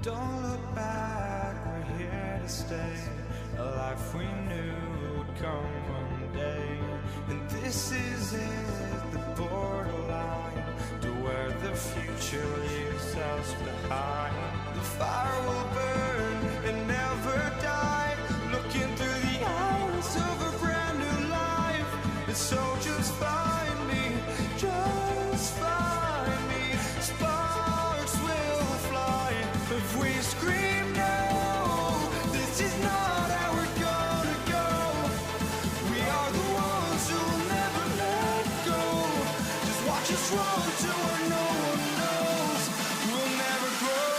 Speaker 5: Don't look back, we're here to stay. A life we knew would come one day. And this is it, the borderline to where the future leaves us behind. The fire will burn and never die, looking through the eyes of a brand new life. And so just find me, just find me. Sparks will fly if we scream no. This is not how we're gonna go. We are the ones who will never let go. Just watch us run to where no one knows. We'll never grow.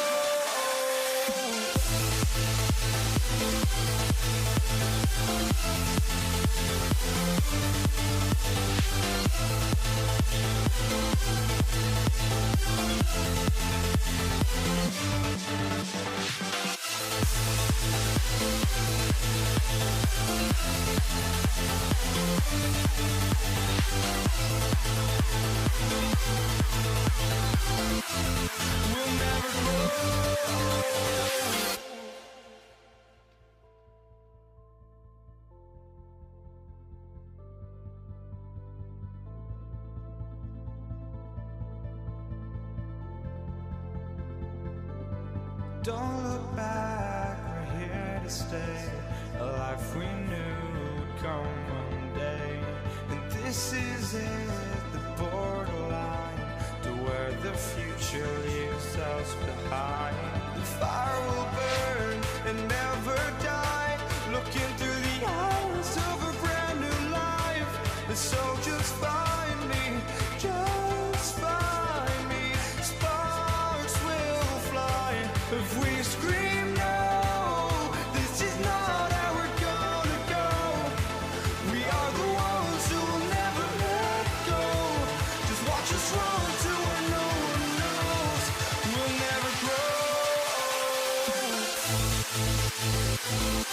Speaker 5: We'll never grow. Don't look back, we're here to stay. A life we knew would come one day. And this is it, the borderline to where the future leaves us behind. The fire will burn and never die, looking through the eyes of a brand new life. And so just find me, just find me. Sparks will fly if we scream no. This is not how we're gonna go. We are the ones who will never let go. Just watch us run to where no one knows. We'll never grow.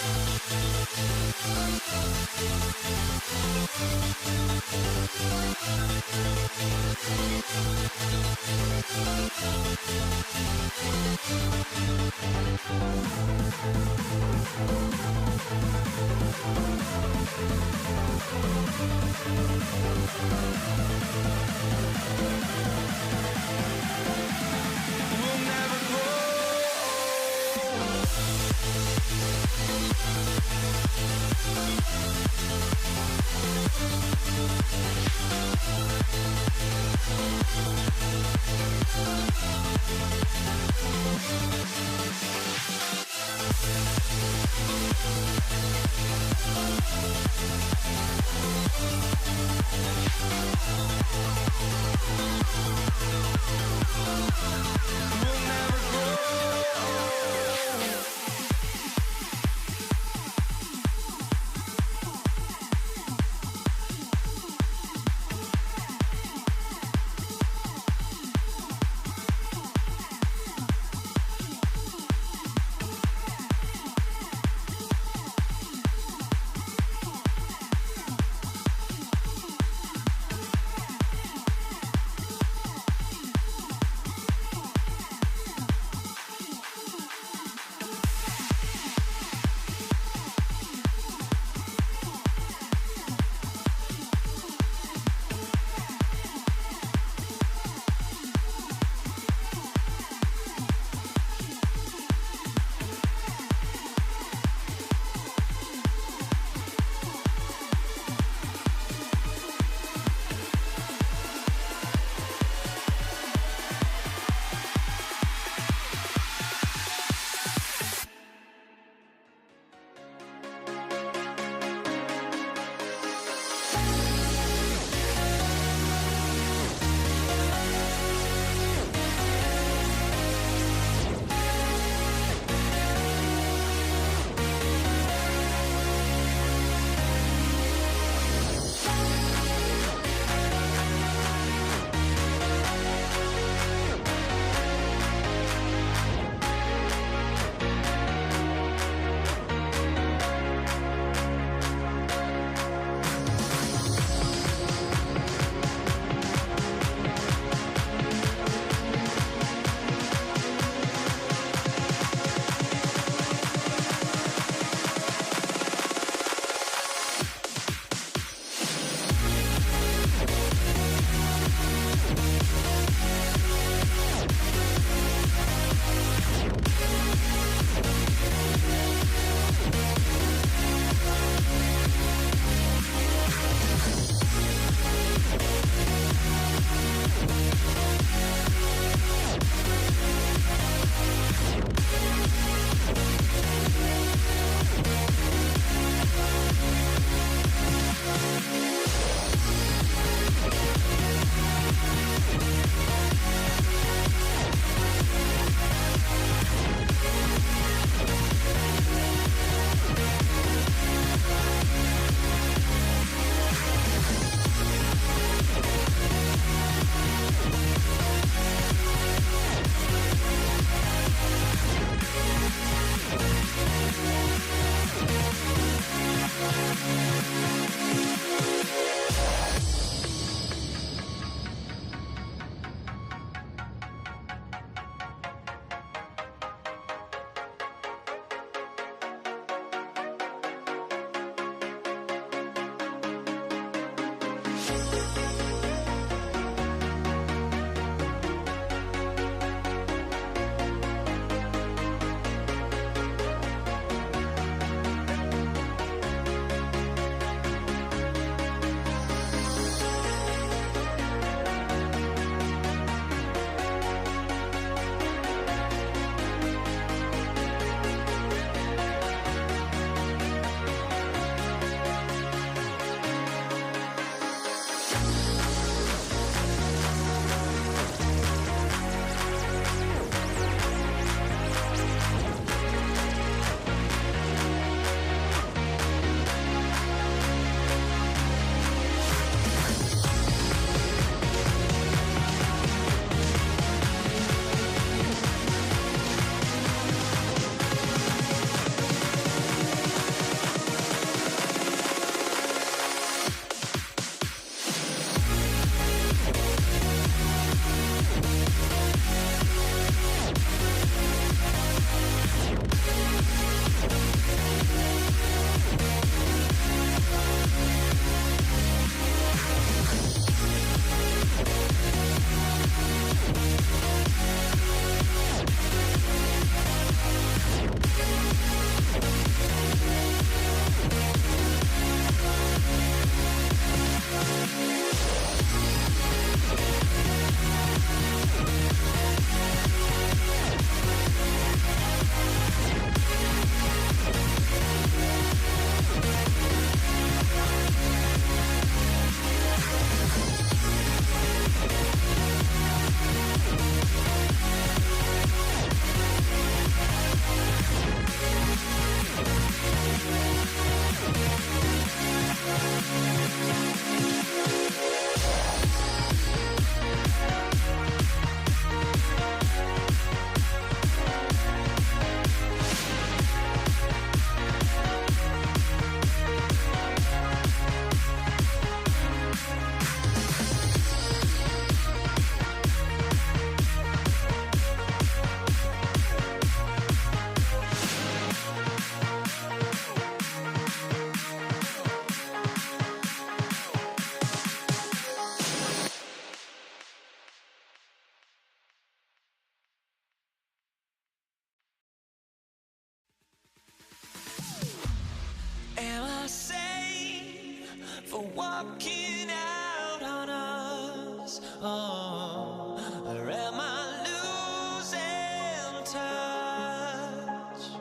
Speaker 5: walking out on us. Oh, or am I losing touch?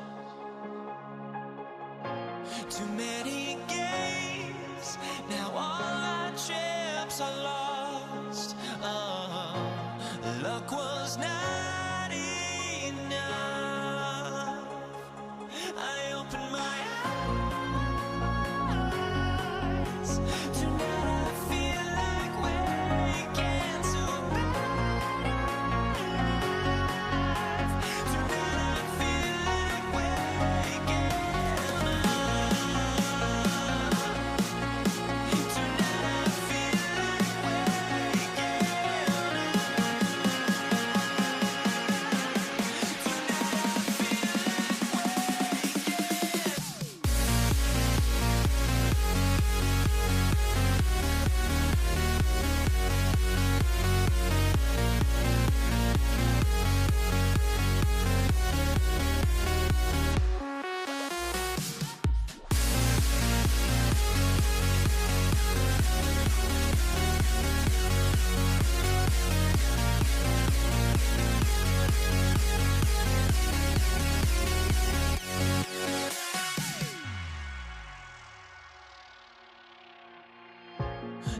Speaker 5: Too many games, now all our chips are lost. Oh, luck was not enough. I opened my eyes. Tonight I feel like waking to life. Tonight I feel like waking up. Tonight I feel like waking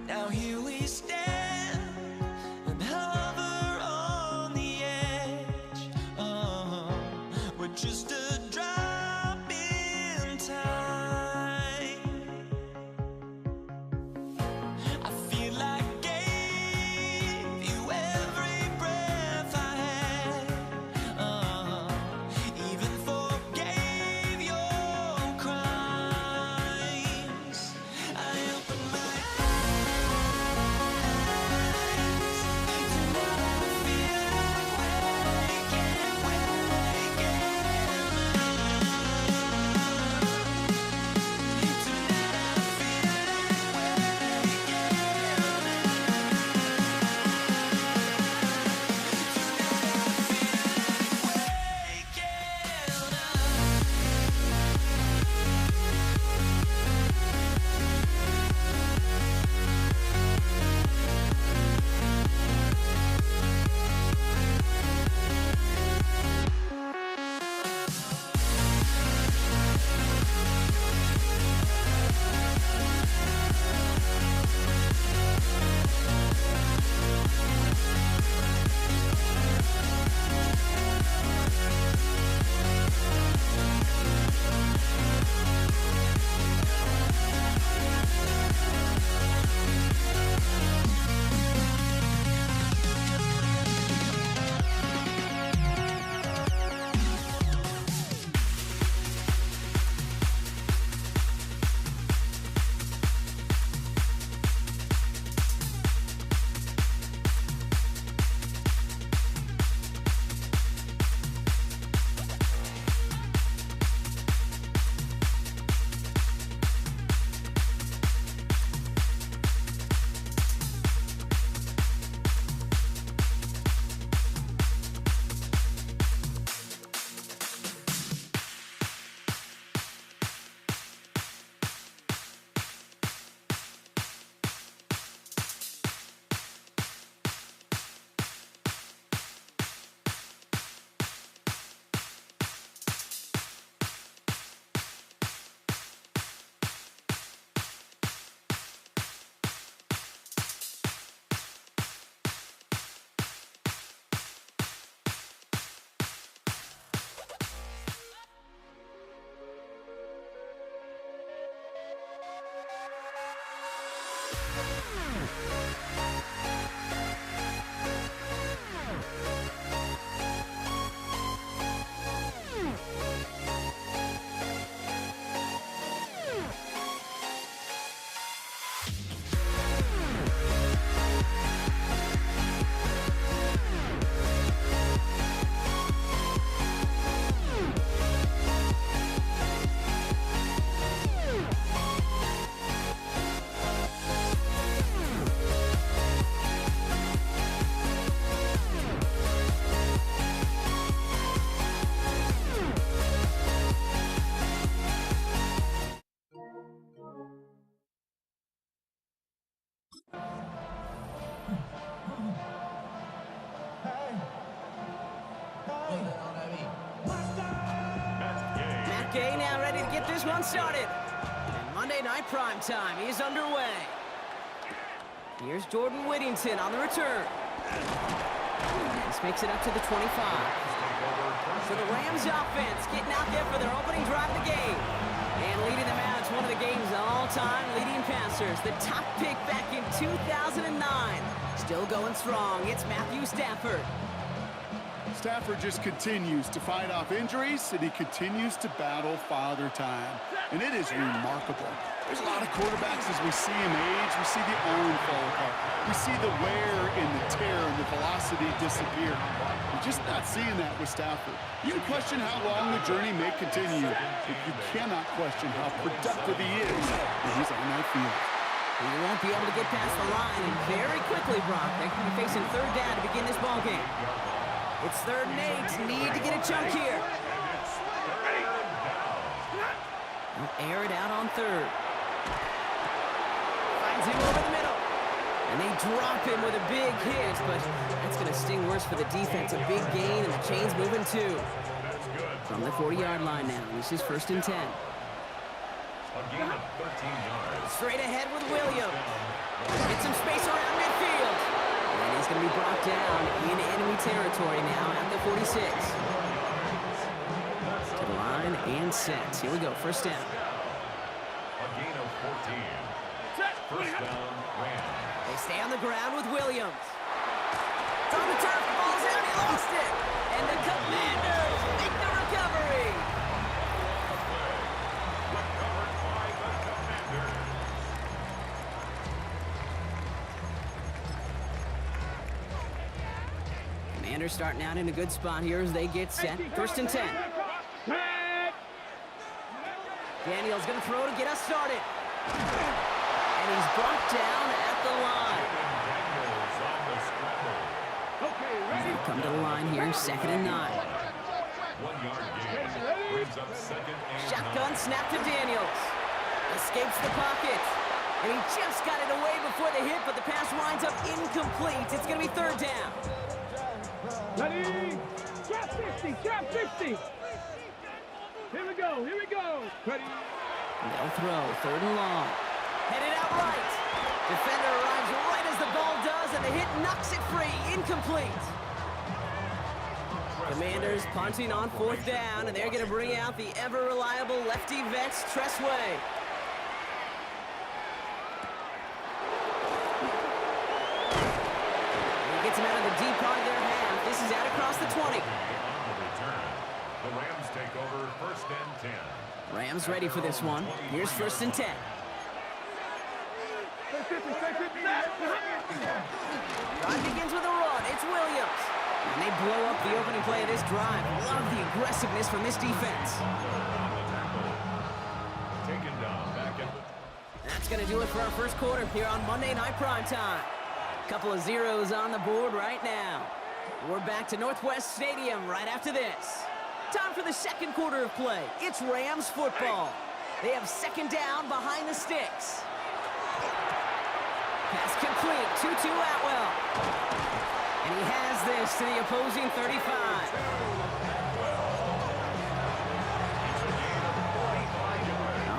Speaker 5: Now here we stand and hover on the edge. Oh, we're just a drop in time. I feel like I gave you every breath I had. Oh, even forgave your crimes. I opened my
Speaker 1: this one started. And Monday Night Prime Time is underway. Here's Jordan Whittington on the return. This makes it up to the 25. So the Rams offense getting out there for their opening drive of the game. And leading them out, it's one of the game's all-time leading passers. The top pick back in 2009. Still going strong. It's Matthew Stafford.
Speaker 3: Stafford just continues to fight off injuries, and he continues to battle Father Time. And it is remarkable. There's a lot of quarterbacks as we see him age, we see the arm fall apart. We see the wear and the tear and the velocity disappear. We're just not seeing that with Stafford. You can question how long the journey may continue, but you cannot question how productive he is when he's on that field.
Speaker 1: He won't be able to get past the line, and very quickly, Brock, they're going to be facing third down to begin this ball game. It's 3rd and 8. Need to get a chunk here. He'll air it out on 3rd. Finds him over the middle. And they drop him with a big hit, but that's going to sting worse for the defense. A big gain, and the chain's moving too. From the 40-yard line now. This is 1st and 10. Straight ahead with Williams. Get some space around midfield. And he's going to be brought down in enemy territory now at the 46. To the line and set. Here we go, 1st down.
Speaker 2: A gain of 14. 1st down, Rams.
Speaker 1: They stay on the ground with Williams. It's on the turf, the ball's out, he lost it. And the Commanders make the recovery.
Speaker 2: Recovered by the Commanders.
Speaker 1: Commanders starting out in a good spot here as they get set. 1st and 10. Daniels going to throw to get us started. And he's brought down at the line.
Speaker 2: Daniels on the scramble.
Speaker 1: As they come to the line here, 2nd and 9.
Speaker 2: 1-yard gain. Brings up 2nd and 9.
Speaker 1: Shotgun snap to Daniels. Escapes the pocket. And he just got it away before the hit, but the pass winds up incomplete. It's going to be 3rd down.
Speaker 6: Ready? Trap 50, trap 50. Here we go, here we go. Ready?
Speaker 1: They'll throw, 3rd and long. Headed out right. Defender arrives right as the ball does, and the hit knocks it free. Incomplete. Commanders punting on 4th down, and they're going to bring out the ever-reliable lefty vets, Tressway. He gets him out of the deep part of their half. This is out across the 20.
Speaker 2: On the return, the Rams take over 1st and 10.
Speaker 1: Rams ready for this one. Here's 1st and 10. Drive begins with a run. It's Williams. And they blow up the opening play of this drive. Love the aggressiveness from this defense.
Speaker 2: Taken down back at the...
Speaker 1: That's going to do it for our 1st quarter here on Monday Night Prime Time. Couple of zeros on the board right now. We're back to Northwest Stadium right after this. Time for the 2nd quarter of play. It's Rams football. They have 2nd down behind the sticks. Pass complete, 2-2 Atwell. And he has this to the opposing 35.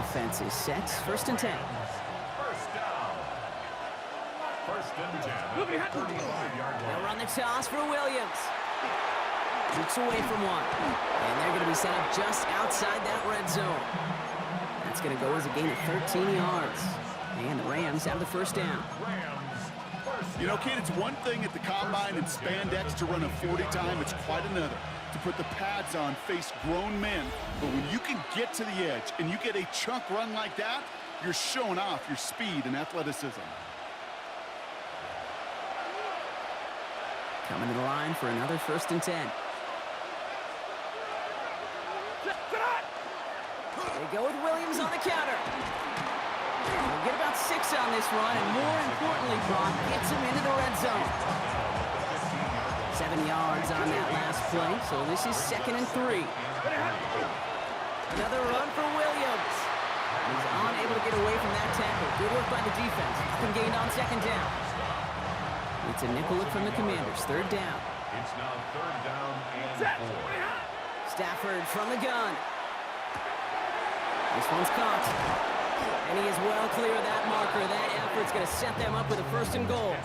Speaker 1: Offense is set, 1st and 10.
Speaker 2: 1st down. 1st and 10. 35-yard line.
Speaker 1: They'll run the toss for Williams. Shoots away from one. And they're going to be set up just outside that red zone. That's going to go as a gain of 13 yards. And the Rams have the 1st down.
Speaker 3: You know, kid, it's one thing at the combine and spandex to run a 40 time. It's quite another to put the pads on, face grown men. But when you can get to the edge and you get a chunk run like that, you're showing off your speed and athleticism.
Speaker 1: Coming to the line for another 1st and 10. They go with Williams on the counter. We'll get about 6 on this run, and more importantly, Brock gets him into the red zone. 7 yards on that last play, so this is 2nd and 3. Another run for Williams. He's unable to get away from that tackle. Good work by the defense. Up and gained on 2nd down. It's a nickel look from the Commanders. 3rd down.
Speaker 2: It's now 3rd down and 4.
Speaker 1: Stafford from the gun. This one's caught. And he is well clear of that marker. That effort's going to set them up with a first and goal.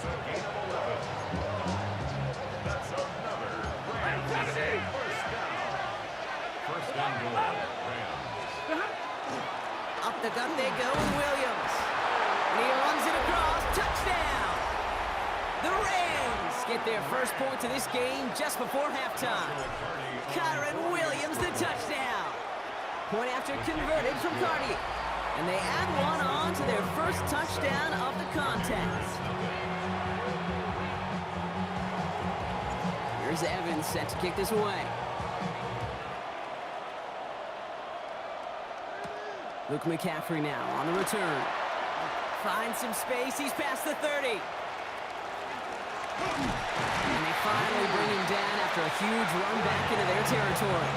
Speaker 2: That's another Rams first and goal. Rams.
Speaker 1: Up the gut they go with Williams. And he runs it across. Touchdown! The Rams get their first points of this game just before halftime. Kyron Williams, the touchdown. Point after converted from Cardi. And they add one on to their first touchdown of the contest. Here's Evans set to kick this away. Luke McCaffrey now on the return. Finds some space. He's past the 30. And they finally bring him down after a huge run back into their territory.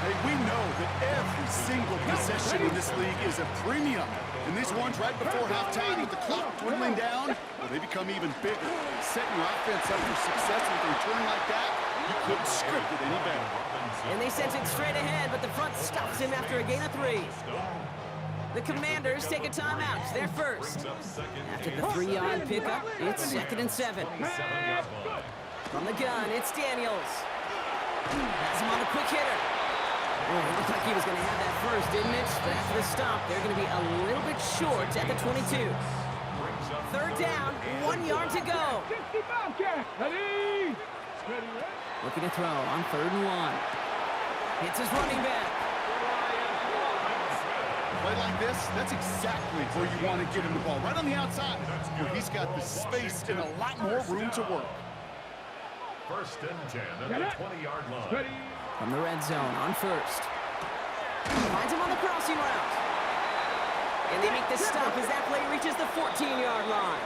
Speaker 3: Hey, we know that every single possession in this league is a premium. And these ones right before halftime with the clock dwindling down, well, they become even bigger. Setting your offense up for success with a return like that, you couldn't script it any better.
Speaker 1: And they sent it straight ahead, but the front stops him after a gain of 3. The Commanders take a timeout. They're first. After the 3-yard pickup, it's 2nd and 7. From the gun, it's Daniels. Has him on a quick hitter. Oh, it looked like he was going to have that first, didn't it? But after the stop, they're going to be a little bit short at the 22. Third down, 1 yard to go. Looking to throw on 3rd and 1. Hits his running back.
Speaker 3: Play like this, that's exactly where you want to get him the ball, right on the outside, where he's got the space and a lot more room to work.
Speaker 2: First and 10 at the 20-yard line.
Speaker 1: From the red zone on 1st. Finds him on the crossing route. And they make the stop as that play reaches the 14-yard line.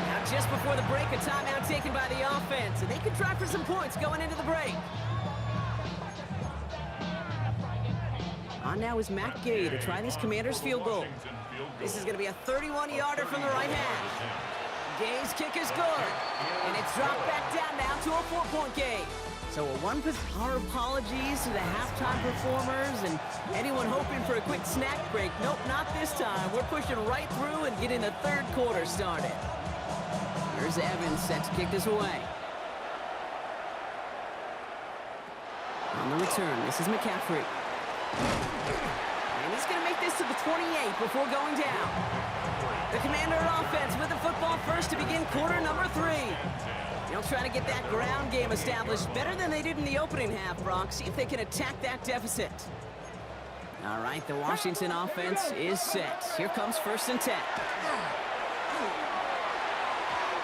Speaker 1: Now just before the break, a timeout taken by the offense, and they could try for some points going into the break. On now is Matt Gay to try this Commanders field goal. This is going to be a 31-yarder from the right hash. Gay's kick is good, and it's dropped back down now to a 4-point game. So our apologies to the halftime performers and anyone hoping for a quick snack break. Nope, not this time. We're pushing right through and getting the 3rd quarter started. Here's Evans set to kick this away. On the return, this is McCaffrey. And he's going to make this to the 28 before going down. The Commander offense with the football first to begin quarter number 3. They'll try to get that ground game established better than they did in the opening half, Brock. See if they can attack that deficit. All right, the Washington offense is set. Here comes 1st and 10.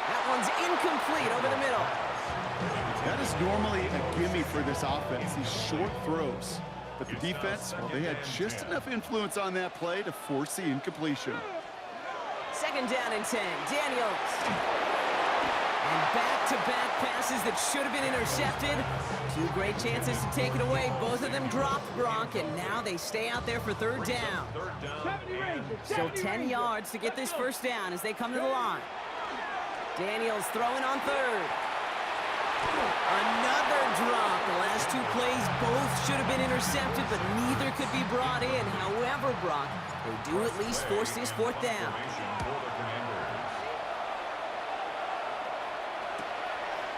Speaker 1: That one's incomplete over the middle.
Speaker 3: That is normally a gimme for this offense, these short throws. But the defense, well, they had just enough influence on that play to force the incompletion.
Speaker 1: 2nd down and 10. Daniels. And back-to-back passes that should have been intercepted. 2 great chances to take it away. Both of them dropped, Brock, and now they stay out there for 3rd down. So 10 yards to get this first down as they come to the line. Daniels throwing on 3rd. Another drop. The last 2 plays both should have been intercepted, but neither could be brought in. However, Brock, they do at least force this 4th down.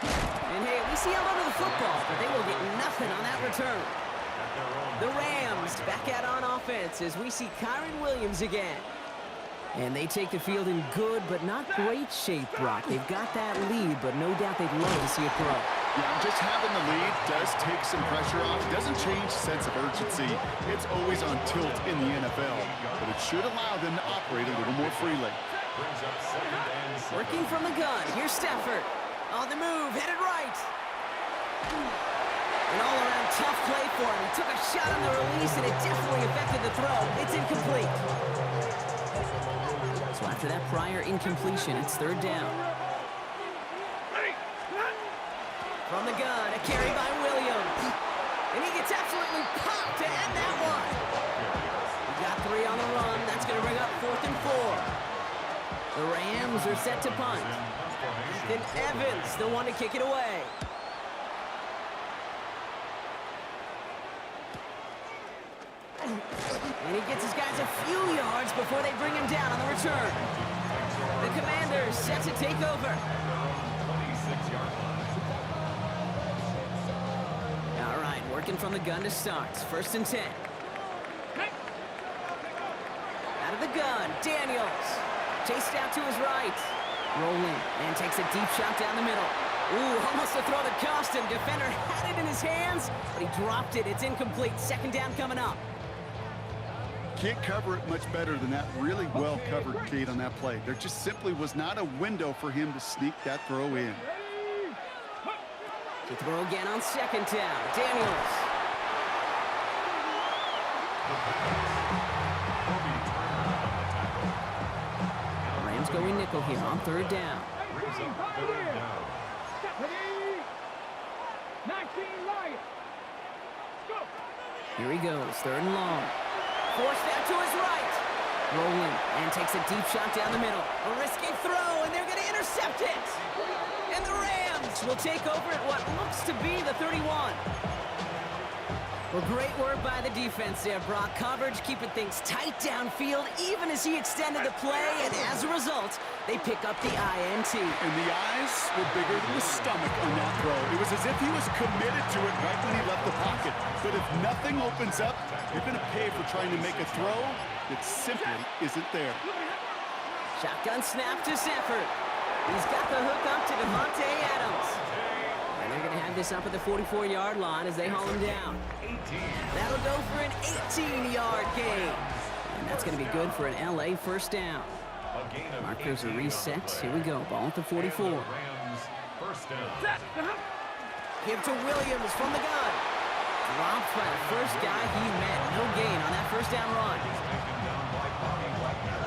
Speaker 1: And hey, we see a lot of the football, but they will get nothing on that return. The Rams back out on offense as we see Kyron Williams again. And they take the field in good but not great shape, Brock. They've got that lead, but no doubt they'd love to see it grow.
Speaker 3: Yeah, just having the lead does take some pressure off. It doesn't change the sense of urgency. It's always on tilt in the NFL, but it should allow them to operate a little more freely.
Speaker 1: Working from the gun, here's Stafford. On the move, headed right. An all-around tough play for him. He took a shot on the release, and it definitely affected the throw. It's incomplete. So after that prior incompletion, it's 3rd down. From the gun, a carry by Williams. And he gets absolutely popped to end that one. He got 3 on the run. That's going to bring up 4th and 4. The Rams are set to punt. Then Evans, the one to kick it away. And he gets his guys a few yards before they bring him down on the return. The Commanders set to take over.
Speaker 2: 26-yard line.
Speaker 1: All right, working from the gun to start. 1st and 10. Out of the gun, Daniels. Chased out to his right. Rolling, and takes a deep shot down the middle. Ooh, almost a throw that cost him. Defender had it in his hands, but he dropped it. It's incomplete. 2nd down coming up.
Speaker 3: Can't cover it much better than that. Really well covered, Kate, on that play. There just simply was not a window for him to sneak that throw in.
Speaker 1: To throw again on 2nd down. Daniels. Rams going nickel here on 3rd down.
Speaker 2: Brings up 3rd down.
Speaker 6: 19 Lions. Go.
Speaker 1: Here he goes, 3rd and long. Forced out to his right. Rolling, and takes a deep shot down the middle. A risky throw, and they're going to intercept it. And the Rams will take over at what looks to be the 31. Well, great work by the defense there, Brock. Coverage, keeping things tight downfield, even as he extended the play, and as a result, they pick up the INT.
Speaker 3: And the eyes were bigger than the stomach on that throw. It was as if he was committed to it right when he left the pocket. But if nothing opens up, you're going to pay for trying to make a throw that simply isn't there.
Speaker 1: Shotgun snap to Sanford. He's got the hook up to Devontae Adams. And they're going to have this up at the 44-yard line as they haul him down. That'll go for an 18-yard gain. And that's going to be good for an LA 1st down. Markers are reset. Here we go. Ball at the 44.
Speaker 2: Rams 1st down.
Speaker 1: Give to Williams from the gun. Dropped by the first guy he met. No gain on that 1st down run.
Speaker 2: Taken down by Bobby Wagner.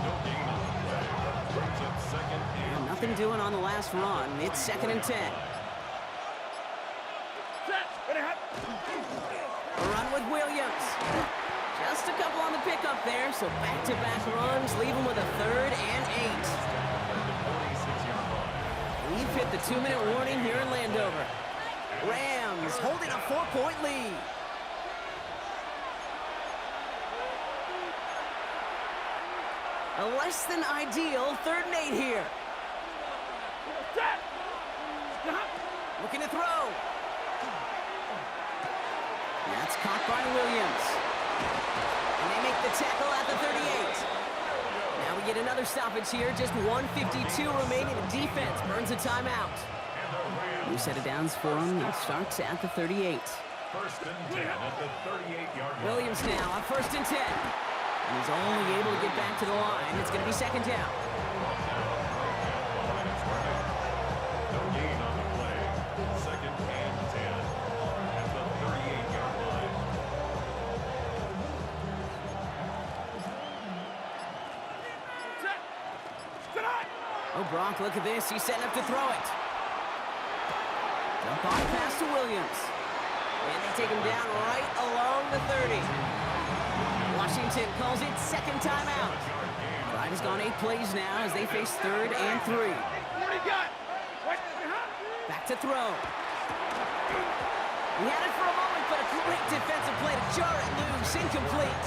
Speaker 2: No gain on the play. Brings up 2nd and
Speaker 1: Nothing doing on the last run. It's 2nd and 10. A run with Williams. Just a couple on the pickup there, so back-to-back runs leave him with a 3rd and 8. We've hit the 2-minute warning here in Landover. Rams holding a 4-point lead. A less than ideal 3rd and 8 here. Looking to throw. That's caught by Williams. And they make the tackle at the 38. Now we get another stoppage here. Just 1:52 remaining. The defense burns a timeout. New set of downs for him. He starts at the 38.
Speaker 2: 1st and 10 at the 38-yard line.
Speaker 1: Williams now on 1st and 10. And he's only able to get back to the line. It's going to be 2nd down.
Speaker 2: No gain on the play. 2nd and 10 at the 38-yard line.
Speaker 1: Oh, Brock, look at this. He's setting up to throw it. Dump off pass to Williams. And they take him down right along the 30. Washington calls it 2nd timeout. Drive has gone 8 plays now as they face 3rd and 3. Back to throw. He had it for a moment, but a great defensive play to jar it loose. Incomplete.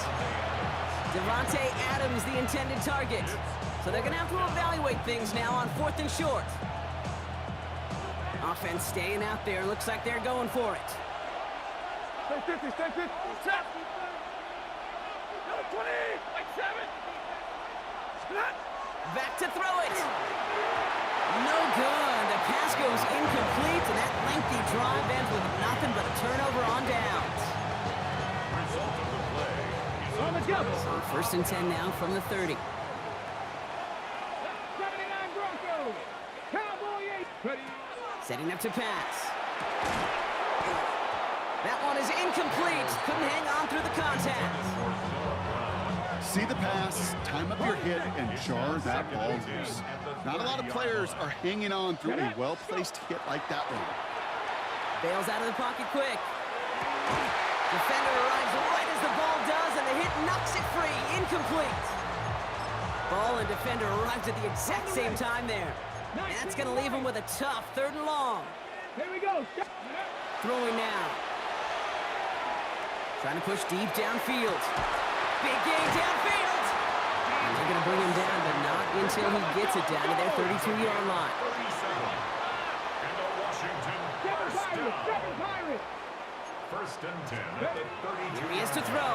Speaker 1: Devontae Adams, the intended target. So they're going to have to evaluate things now on 4th and short. Offense staying out there. Looks like they're going for it.
Speaker 6: Stay 50, stay 50. Step. 20, like 7.
Speaker 1: Back to throw it. No good. The pass goes incomplete, and that lengthy drive ends with nothing but a turnover on downs.
Speaker 2: Result of the play is
Speaker 6: On the double.
Speaker 1: So 1st and 10 now from the 30.
Speaker 6: 79 Broncos. Cowboy 8. Ready.
Speaker 1: Setting up to pass. That one is incomplete. Couldn't hang on through the contact.
Speaker 3: See the pass, time up your hit, and jar that ball loose. Not a lot of players are hanging on through a well-placed hit like that one.
Speaker 1: Bails out of the pocket quick. Defender arrives right as the ball does, and the hit knocks it free. Incomplete. Ball and defender arrives at the exact same time there. And that's going to leave him with a tough 3rd and long.
Speaker 6: Here we go.
Speaker 1: Throwing now. Trying to push deep downfield. Big gain downfield. And they're going to bring him down, but not until he gets it down to their 32-yard line.
Speaker 2: 37. And the Washington first down. First and 10 at the 32.
Speaker 1: Here he is to throw.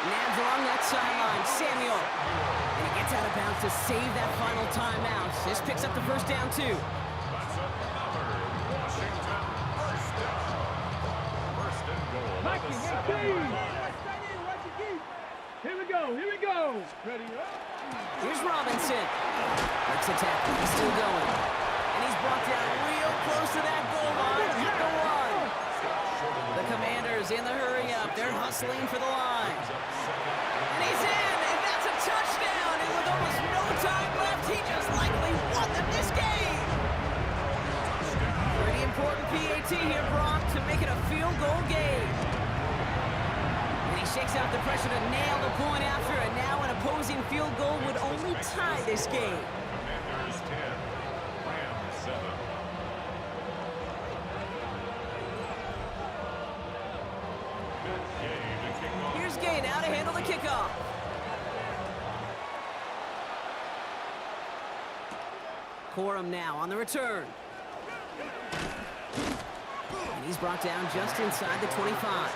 Speaker 1: Nabs along that sideline. Samuel. And he gets out of bounds to save that final timeout. This picks up the first down, too.
Speaker 2: That's another Washington first down. First and goal at the 7-yard line.
Speaker 6: Here we go. Here we go. Ready up.
Speaker 1: Here's Robinson. Breaks a tackle. He's still going. And he's brought down real close to that goal line at the 1. The Commanders in the hurry-up. They're hustling for the line. And he's in, and that's a touchdown. And with almost no time left, he just likely won them this game. Pretty important PAT here, Brock, to make it a field goal game. And he shakes out the pressure to nail the point after, and now an opposing field goal would only tie this game.
Speaker 2: Commanders 10, Rams 7. Good game to kick off.
Speaker 1: Here's Gay now to handle the kickoff. Corum now on the return. And he's brought down just inside the 25.
Speaker 2: At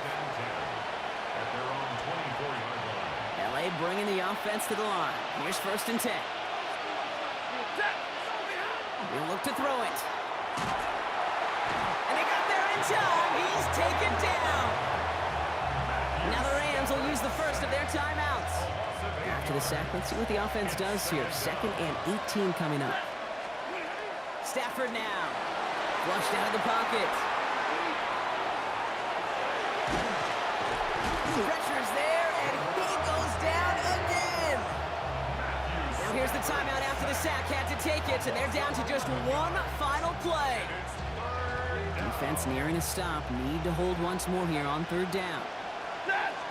Speaker 2: their own 24-yard line.
Speaker 1: LA bringing the offense to the line. Here's first and 10. He'll look to throw it. And they got there in time. He's taken down. Now the Rams will use the first of their timeouts. After the sack, let's see what the offense does here. 2nd and 18 coming up. Stafford now. Flushed out of the pocket. Pressure's there, and he goes down again. Now here's the timeout after the sack. Had to take it, and they're down to just one final play. Defense nearing a stop. Need to hold once more here on 3rd down.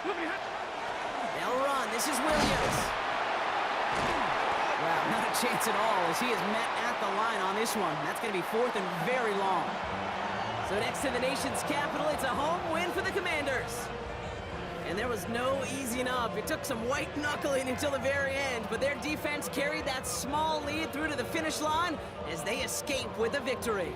Speaker 1: They'll run. This is Williams. Wow, not a chance at all as he is met at the line on this one. That's going to be 4th and very long. So next to the nation's capital, it's a home win for the Commanders. And there was no easing up. It took some white knuckling until the very end, but their defense carried that small lead through to the finish line as they escape with a victory.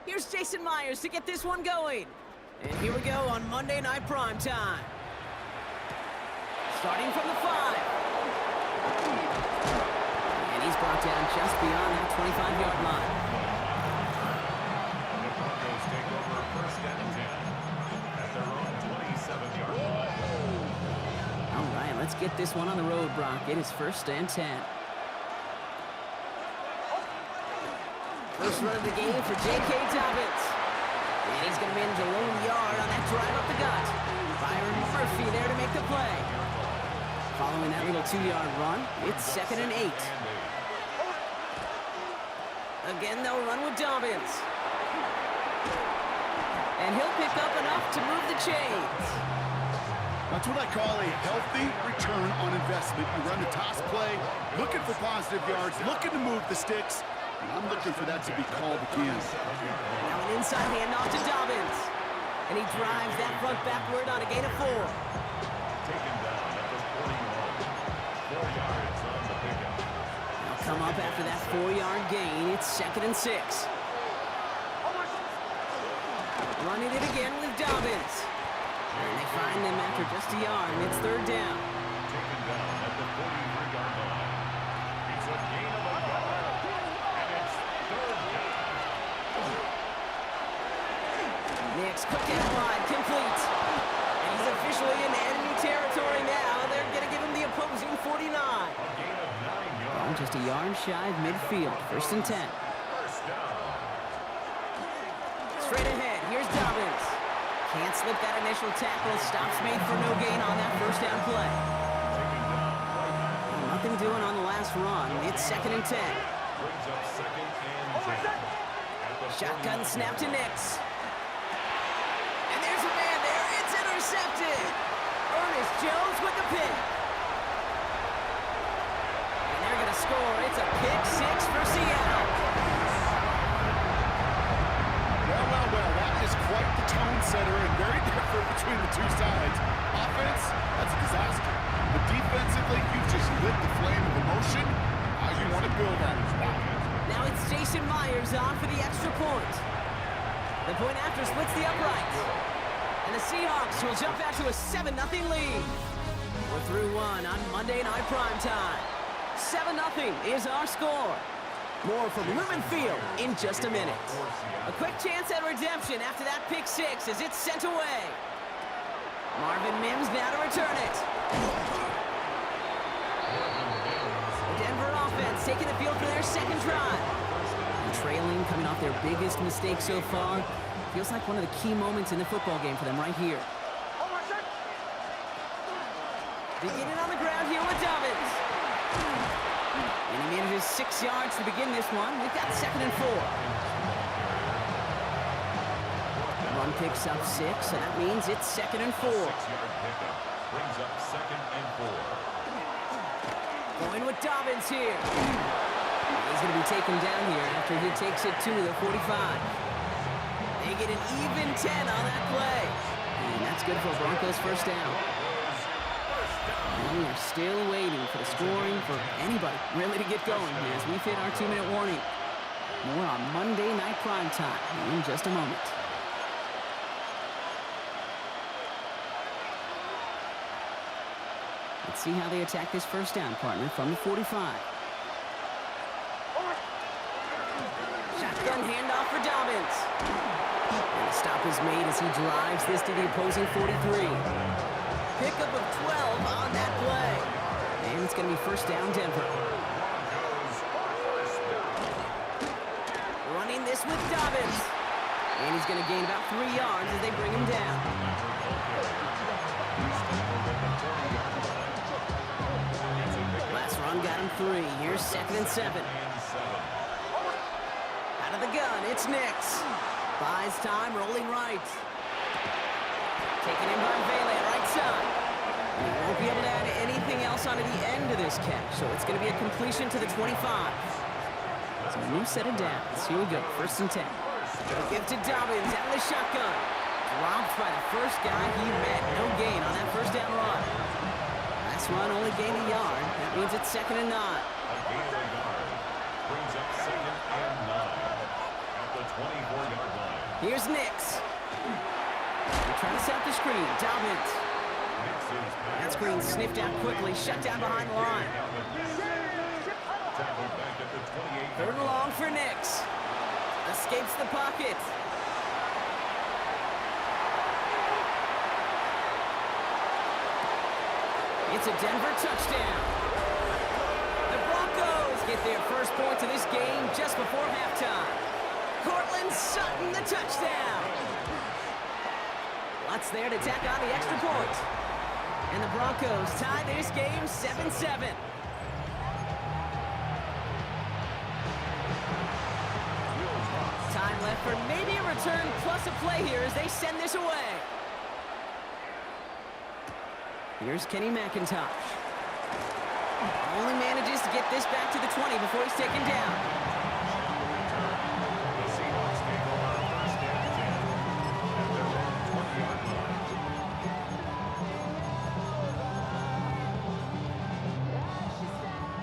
Speaker 1: Here's Jason Myers to get this one going. And here we go on Monday Night Prime Time. Starting from the 5. And he's brought down just beyond that 25-yard line.
Speaker 2: The Broncos take over first and 10 at their own 27-yard line.
Speaker 1: All right, let's get this one on the road, Brock. It is first and 10. First run of the game for J.K. Dobbins. And he's going to manage a lone yard on that drive up the gut. Byron Murphy there to make the play. Following that little 2-yard run, it's second and 8. Again, they'll run with Dobbins. And he'll pick up enough to move the chains.
Speaker 3: That's what I call a healthy return on investment. You run the toss play, looking for positive yards, looking to move the sticks. And I'm looking for that to be called again.
Speaker 1: Now an inside handoff to Dobbins. And he drives that front backward on a gain of 4.
Speaker 2: Taken down at the 41. 4 yards on the pickup.
Speaker 1: Now come up after that 4-yard gain. It's second and 6. Running it again with Dobbins. And they find him after just a yard, and it's third down.
Speaker 2: Taken down at the 43-yard line. It's a gain of a yard. And it's third down.
Speaker 1: Next, quick out wide, complete. And he's officially in enemy territory now. They're going to give him the opposing 49.
Speaker 2: A gain of 9 yards.
Speaker 1: Oh, just a yard shy of midfield. First and 10.
Speaker 2: First down.
Speaker 1: Straight ahead, here's Dobbins. Can't slip that initial tackle. Stops made for no gain on that first down play.
Speaker 2: Taken down right now.
Speaker 1: Nothing doing on the last run. It's second and 10.
Speaker 2: Brings up second and 10. At the
Speaker 1: Shotgun
Speaker 2: 41.
Speaker 1: snap to Nix. And there's a man there. It's intercepted. Ernest Jones with the pick. And they're going to score. It's a pick 6 for Seattle.
Speaker 3: Well, that is quite the tone setter and very different between the two sides. Offense, that's a disaster. But defensively, you've just lit the flame of emotion. How you want to build on it.
Speaker 1: Now it's Jason Myers on for the extra point. The point after splits the uprights. And the Seahawks will jump out to a 7-0 lead. We're through one on Monday Night Prime Time. 7-0 is our score. More from Lumen Field in just a minute. A quick chance at redemption after that pick 6 as it's sent away. Marvin Mims now to return it. The Denver offense taking the field for their second drive. And trailing, coming off their biggest mistake so far. Feels like one of the key moments in the football game for them right here. Beginning on the ground here with Dobbins. And he manages 6 yards to begin this one. We've got second and 4. Run picks up 6, so that means it's second and 4.
Speaker 2: 6-yard pickup. Brings up second and 4.
Speaker 1: Going with Dobbins here. He's going to be taken down here after he takes it to the 45. They get an even 10 on that play. And that's good for Broncos first down. And we are still waiting for the scoring for anybody really to get going as we've hit our 2-minute warning. More on Monday Night Prime Time in just a moment. Let's see how they attack this first down, partner, from the 45. Shotgun handoff for Dobbins. And the stop is made as he drives this to the opposing 43. Pickup of 12 on that play. And it's going to be first down, Denver. Running this with Dobbins. And he's going to gain about 3 yards as they bring him down. Last run got him 3. Here's 2nd and 7. Out of the gun, it's Nix. Buys time, rolling right. Taken in by Vele, right side. He won't be able to add anything else onto the end of this catch, so it's going to be a completion to the 25. So a new set of downs. Here we go, 1st and 10. They'll give to Dobbins out of the shotgun. Dropped by the first guy he met. No gain on that first down run. Last run only gained a yard. That means it's 2nd and 9.
Speaker 2: A gain of a yard brings up 2nd and 9 at the 24-yard line.
Speaker 1: Here's Nix. They're trying to set up the screen. Dobbins. That screen sniffed out quickly. Shut down behind the line.
Speaker 2: Tackled back at the 28.
Speaker 1: 3rd and long for Nix. Escapes the pocket. It's a Denver touchdown. The Broncos get their first points of this game just before halftime. Cortland Sutton, the touchdown. Lots there to tack on the extra point. And the Broncos tie this game 7-7. Time left for maybe a return plus a play here as they send this away. Here's Kenny McIntosh. Only manages to get this back to the 20 before he's taken down.
Speaker 2: The Seahawks take over 1st and 10 at their own 20-yard line.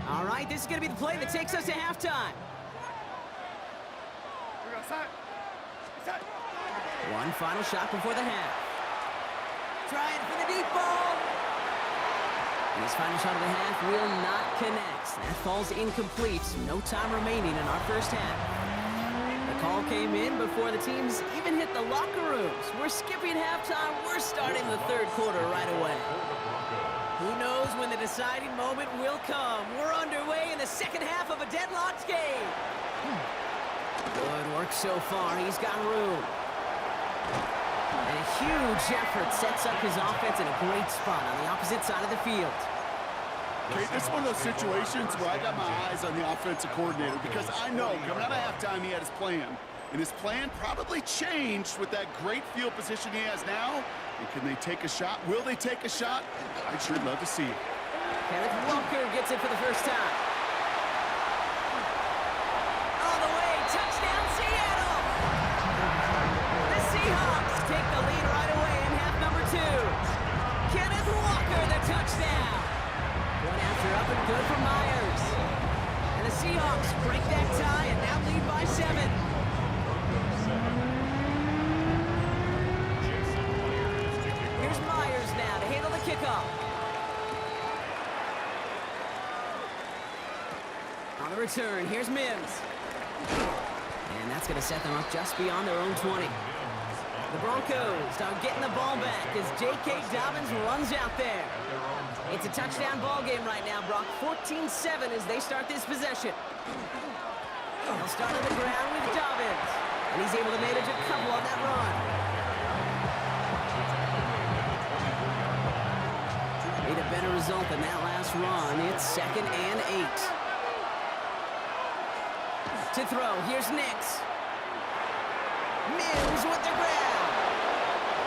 Speaker 1: All right, this is going to be the play that takes us to halftime. One final shot before the half. Trying for the deep ball. And his final shot of the half will not connect. That falls incomplete. No time remaining in our first half. The call came in before the teams even hit the locker rooms. We're skipping halftime. We're starting the 3rd quarter right away. Who knows when the deciding moment will come? We're underway in the 2nd half of a deadlocked game. Good work so far. He's got room. And a huge effort sets up his offense in a great spot on the opposite side of the field.
Speaker 3: Okay, this is one of those situations where I got my eyes on the offensive coordinator because I know coming out of halftime he had his plan. And his plan probably changed with that great field position he has now. And can they take a shot? Will they take a shot? I'd sure love to see it.
Speaker 1: Kenneth Walker gets it for the first time. All the way, touchdown Seattle! The Seahawks take the lead right away in half number 2. Kenneth Walker, the touchdown! One after up and good for Myers. And the Seahawks break that tie and now lead by 7. Here's Myers now to handle the kickoff. On the return, here's Mims. And that's going to set them up just beyond their own 20. The Broncos are getting the ball back as J.K. Dobbins runs out there. It's a touchdown ball game right now, Brock. 14-7 as they start this possession. They'll start on the ground with Dobbins. And he's able to manage a couple on that run. Need a better result than that last run. It's 2nd and 8. To throw, here's Nix. Mims with the ground.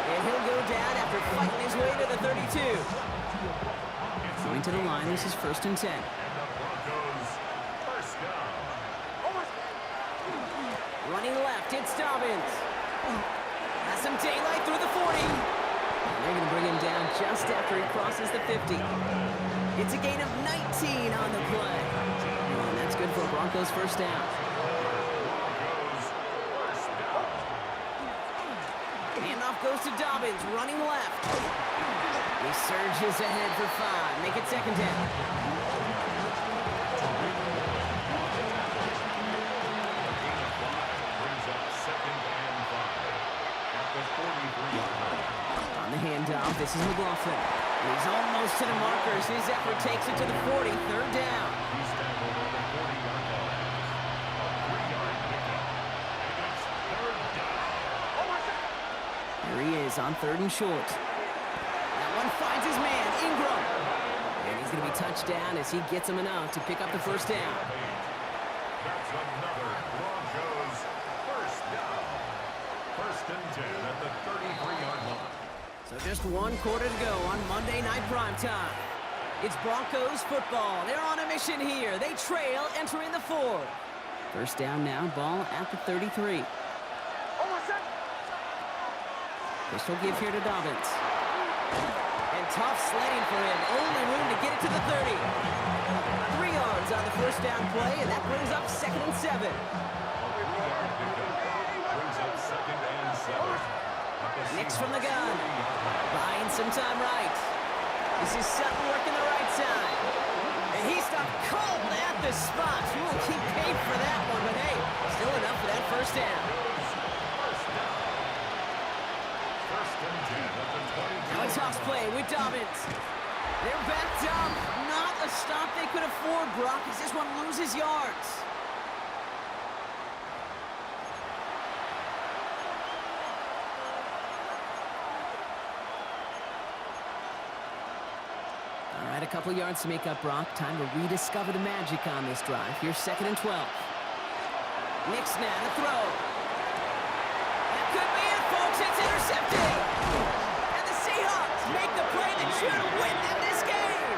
Speaker 1: And he'll go down after fighting his way to the 32. Going to the line, this is 1st and 10. Running left, it's Dobbins. Has some daylight through the 40. And they're going to bring him down just after he crosses the 50. It's a gain of 19 on the play. And that's good for a Broncos first down. Handoff goes to Dobbins, running left. He surges ahead for 5. Make it 2nd down.
Speaker 2: Brings up 2nd and 5.
Speaker 1: handoff. This is McLaughlin. He's almost to the markers. His effort takes it to the 40. Third down.
Speaker 2: He's tackled at the 40-yard line. A 3-yard pickup. And it's third down.
Speaker 1: Here he is on third and short. That one finds his man, Ingram. And he's going to be touched down as he gets him enough to pick up the first down.
Speaker 2: That's another Broncos first down. First and 10 at the 33-yard line.
Speaker 1: So just one quarter to go on Monday Night Primetime. It's Broncos football. They're on a mission here. They trail entering the fourth. First down now, ball at the 33. Pistol give here to Dobbins. And tough sledding for him. Only room to get it to the 30. 3 yards on the first down play, and that brings up 2nd and 7.
Speaker 2: A 3-yard pickup. Brings up 2nd and 7.
Speaker 1: Nix from the gun. Buying some time right. This is Sutton working the right side. And he stopped cold at the spot. We will keep paid for that one, but hey, still enough for that first down.
Speaker 2: First and 10 at the 22.
Speaker 1: Now a toss play with Dobbins. They're backed up. Not a stop they could afford, Brock, as this one loses yards. All right, a couple yards to make up, Brock. Time to rediscover the magic on this drive. Here's 2nd and 12. Nix now to throw. That could be it, folks. It's intercepted. And the Seahawks make the play that should win them this game.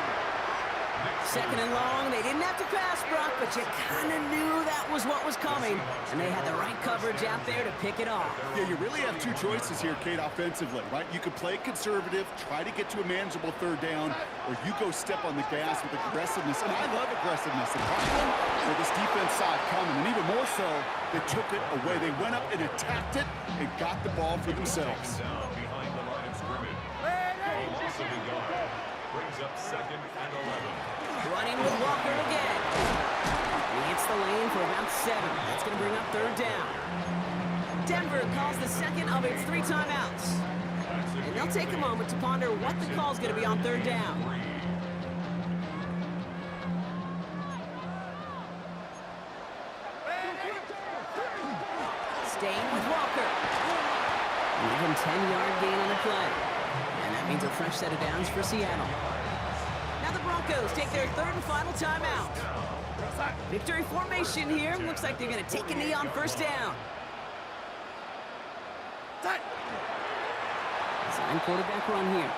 Speaker 1: 2nd and long. They didn't have to pass, Brock, but you kind of knew that was what was coming. And they had the right coverage out there to pick it off.
Speaker 3: Yeah, you really have two choices here, Kate, offensively, right? You could play conservative, try to get to a manageable third down, or you go step on the gas with aggressiveness. And I love aggressiveness. And Brooklyn, where this defense saw it coming, and even more so, they took it away. They went up and attacked it and got the ball for themselves.
Speaker 2: Down behind the line of scrimmage. Loss of the yard. Brings up 2nd and 11.
Speaker 1: Running with Walker again. He hits the lane for about 7. That's going to bring up third down. Denver calls the second of its 3 timeouts. And they'll take a moment to ponder what the call's going to be on third down. Staying with Walker. An even 10-yard gain on the play. And that means a fresh set of downs for Seattle. Now the Broncos take their 3rd and final timeout. Victory formation here. Looks like they're going to take a knee on first down. Design quarterback run here.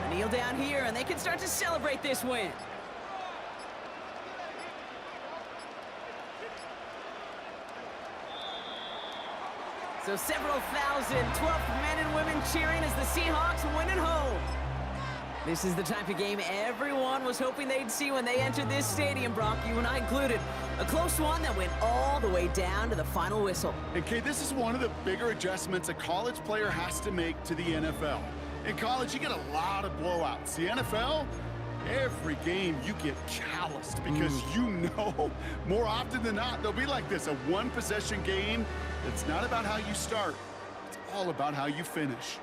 Speaker 1: A kneel down here, and they can start to celebrate this win. So several thousand 12th men and women cheering as the Seahawks win at home. This is the type of game everyone was hoping they'd see when they entered this stadium, Brock, you and I included. A close one that went all the way down to the final whistle.
Speaker 3: And Kate, this is one of the bigger adjustments a college player has to make to the NFL. In college, you get a lot of blowouts. The NFL, every game you get calloused because you know more often than not they'll be like this, a one-possession game. It's not about how you start. It's all about how you finish.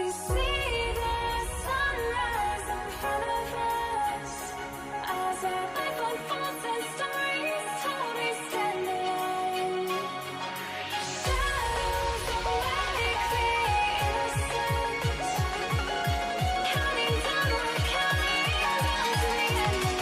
Speaker 7: We see the sunrise in front of us as our life unfolds and stories told we stand alone. Shadows awake the innocence, counting down, we're counting down to the end of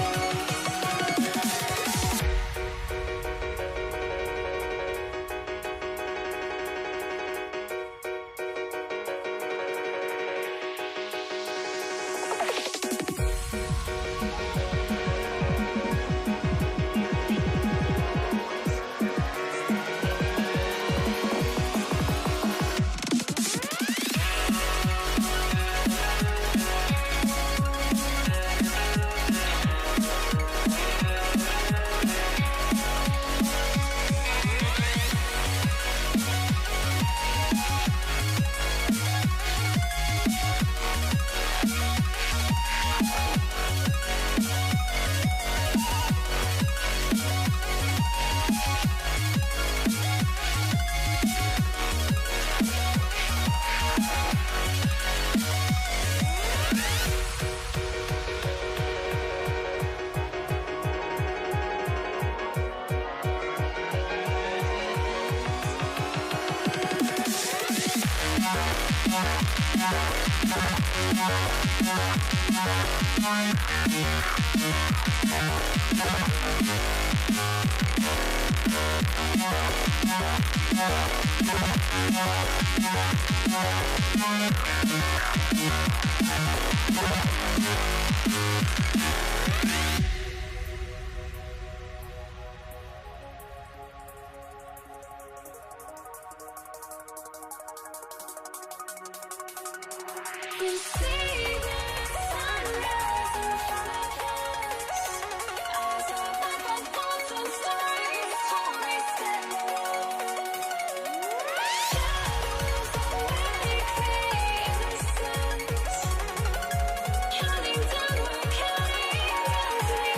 Speaker 7: we see the sunrise in front of us as our life unfolds and stories told we stand alone. Shadows awake the innocence, counting down, we're counting down to the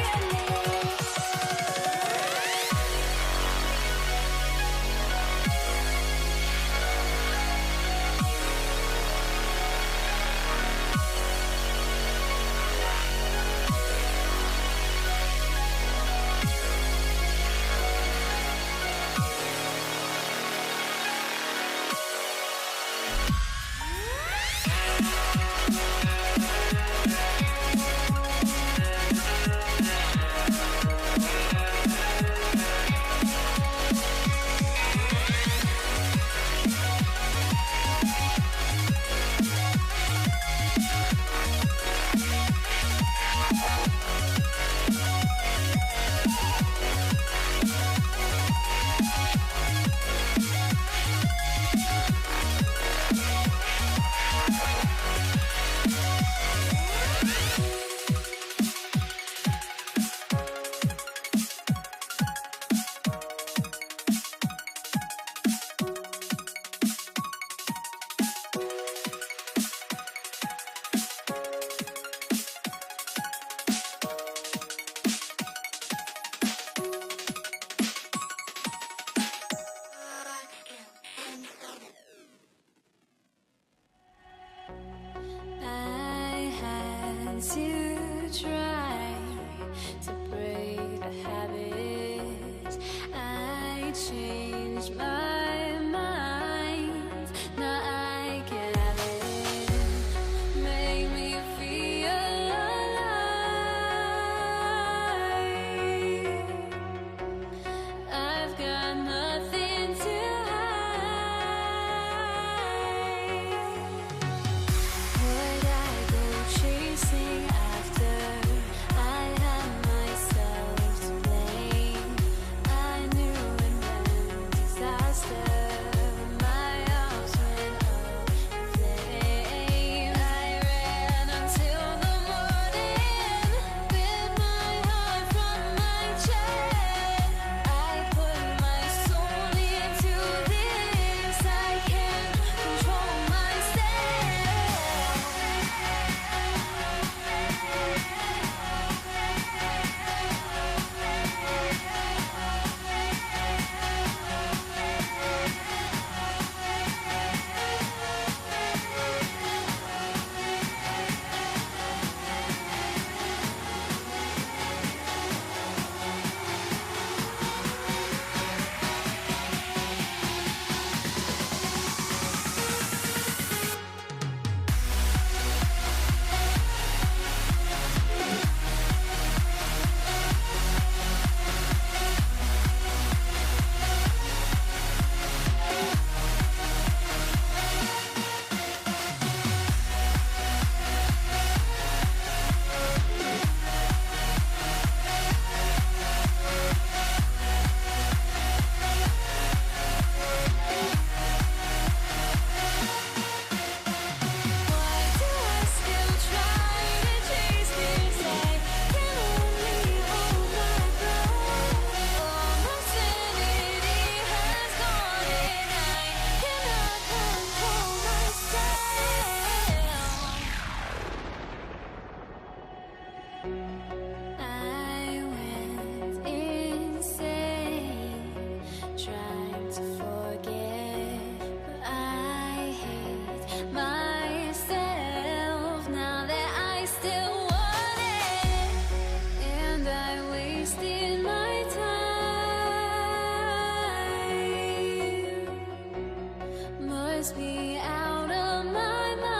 Speaker 7: drives me out of my mind.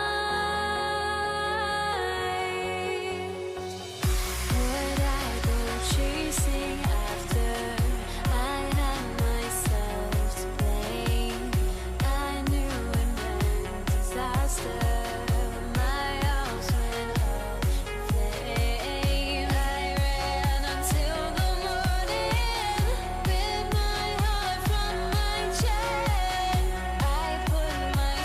Speaker 7: Would I go chasing after? I had myself to blame. I knew it meant disaster. My house went up in flames. I ran until the morning, bit my heart from my chest. I put my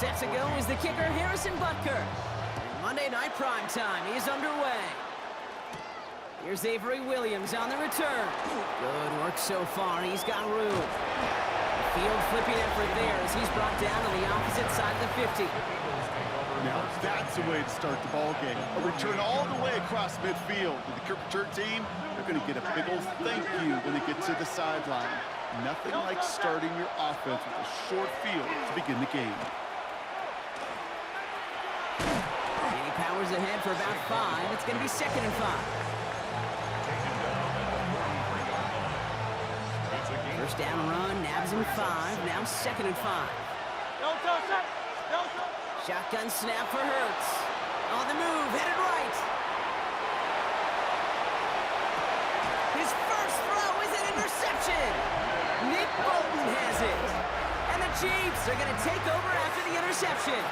Speaker 1: Set to go is the kicker, Harrison Butker. And Monday Night Prime Time is underway. Here's Avery Williams on the return. Good work so far. He's got room. Field flipping effort there as he's brought down on the opposite side of the 50.
Speaker 3: Now that's the way to start the ball game. A return all the way across midfield. And the Kirk team, they're going to get a big old thank you when they get to the sideline. Nothing like starting your offense with a short field to begin the game.
Speaker 1: And he powers ahead for about 5. It's going to be 2nd and 5. First down run, nabs him 5. Now 2nd and 5. Shotgun snap for Hurts. On the move, headed right. His first throw is an interception. Nick Bolton has it. And the Chiefs are going to take over after the interception.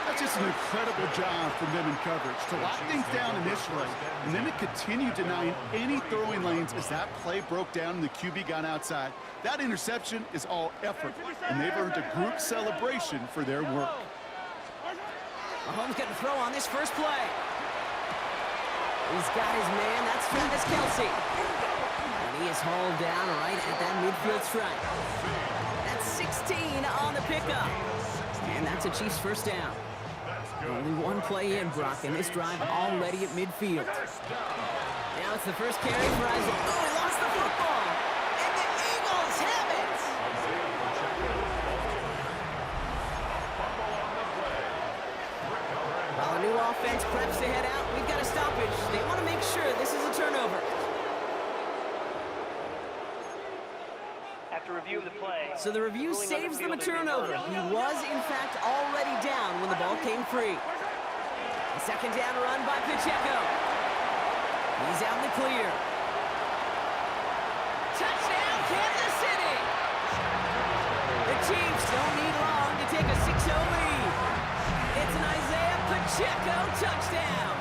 Speaker 3: That's just an incredible job from them in coverage to lock things down initially, and then to continue denying any throwing lanes as that play broke down and the QB got outside. That interception is all effort, and they've earned a group celebration for their work.
Speaker 1: Mahomes going to throw on this first play. He's got his man. That's Travis Kelce. And he is hauled down right at that midfield stripe. That's 16 on the pickup. And that's a Chiefs first down. Only one play in, Brock, and this drive already at midfield. Now it's the first carry for Isaac. Oh, he lost the football! And the Eagles have it! While the new offense preps to head out, we've got a stoppage. They want to make sure this is a turnover.
Speaker 4: After review of the play,
Speaker 1: So the review saves them a turnover. He was, in fact, already down when the ball came free. A 2nd down run by Pacheco. He's out in the clear. Touchdown, Kansas City! The Chiefs don't need long to take a 6-0 lead. It's an Isaiah Pacheco touchdown.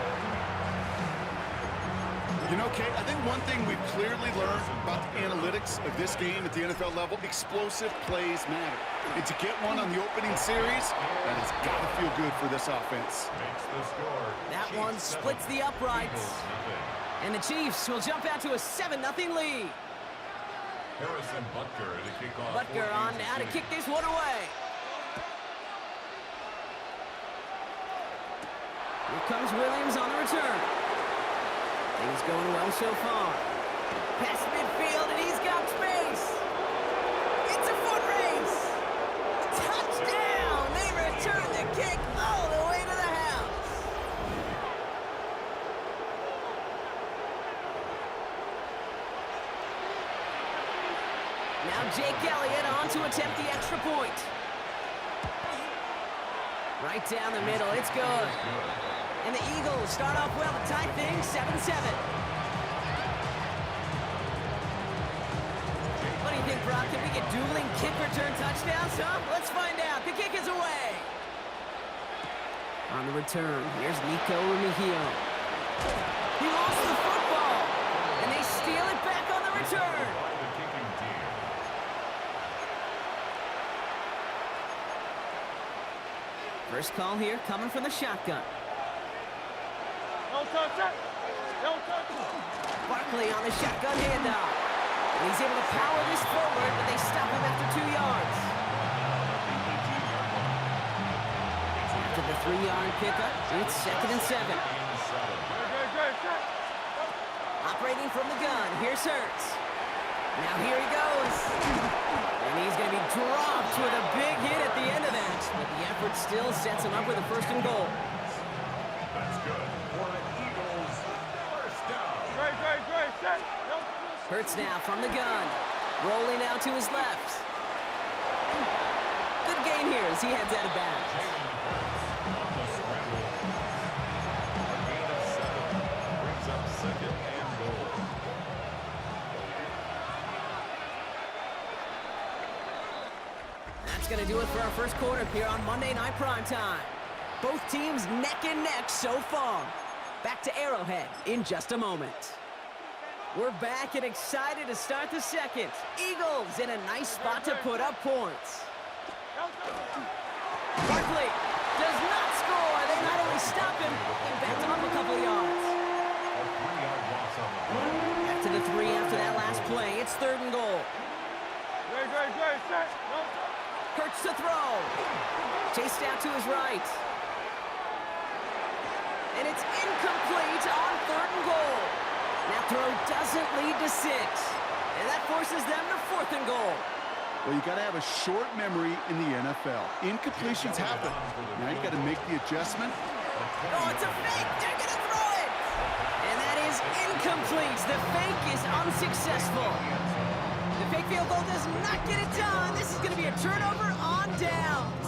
Speaker 3: You know, Kate, I think one thing we've clearly learned about the analytics of this game at the NFL level, explosive plays matter. And to get one on the opening series, that has got to feel good for this offense.
Speaker 1: That one splits the uprights. And the Chiefs will jump out to a 7-0 lead.
Speaker 2: Harrison Butker to kick off.
Speaker 1: Butker on now to kick this one away. Here comes Williams on the return. Things going well so far. Past midfield, and he's got space. It's a foot race. Touchdown! They return the kick all the way to the house. Now Jake Elliott on to attempt the extra point. Right down the middle, it's good. And the Eagles start off well to tie things 7-7. What do you think, Brock? Can we get dueling kick return touchdowns, huh? Let's find out. The kick is away. On the return, here's Nico Remigio. He lost the football, and they steal it back on the return. First call here coming from the shotgun. Barkley on the shotgun handoff. And he's able to power this forward, but they stop him after 2 yards. After the 3-yard pickup, it's 2nd and 7. Operating from the gun, here's Hurts. Now here he goes. And he's going to be dropped with a big hit at the end of that. But the effort still sets him up with a 1st and goal.
Speaker 2: That's good. For the Eagles, first down.
Speaker 1: Hurts now from the gun. Rolling out to his left. Good gain here as he heads out of bounds.
Speaker 2: On the scramble. A gain of 7 brings up 2nd and goal.
Speaker 1: That's going to do it for our first quarter here on Monday Night Prime Time. Both teams neck and neck so far. Back to Arrowhead in just a moment. We're back and excited to start the second. Eagles in a nice spot to put up points. Barkley does not score. They not only stop him, they backed him up a couple yards.
Speaker 2: A 3-yard loss on the play.
Speaker 1: Back to the 3 after that last play. It's 3rd and goal. Hurts to throw. Chased out to his right. And it's incomplete on 3rd and goal. That throw doesn't lead to 6. And that forces them to 4th and goal.
Speaker 3: Well, you got to have a short memory in the NFL. Incompletions happen. Now you got to make the adjustment.
Speaker 1: Oh, it's a fake. They're going to throw it. And that is incomplete. The fake is unsuccessful. The fake field goal does not get it done. This is going to be a turnover on downs.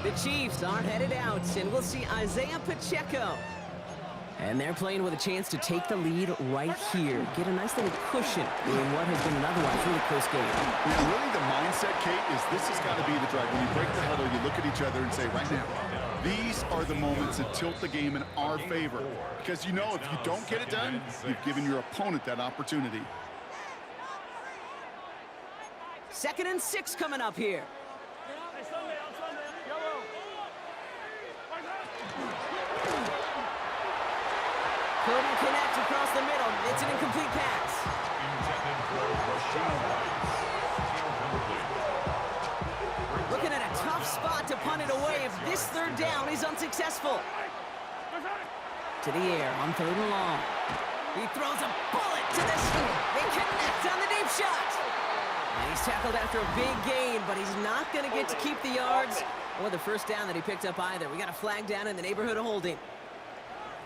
Speaker 1: The Chiefs aren't headed out, and we'll see Isaiah Pacheco. And they're playing with a chance to take the lead right here. Get a nice little cushion in what has been an otherwise really close game.
Speaker 3: Yeah, really the mindset, Kate, is this has got to be the drive. When you break the huddle, you look at each other and say, right now, these are the moments that tilt the game in our favor. Because you know if you don't get it done, you've given your opponent that opportunity.
Speaker 1: 2nd and 6 coming up here. Couldn't connect across the middle. It's an incomplete pass.
Speaker 2: Intended for Rasheed Rice. Incomplete.
Speaker 1: Looking at a tough spot to punt it away if this 3rd down is unsuccessful. To the air on 3rd and long. He throws a bullet to the ceiling. They connect on the deep shot. And he's tackled after a big gain, but he's not going to get to keep the yards or the 1st down that he picked up either. We got a flag down in the neighborhood of holding.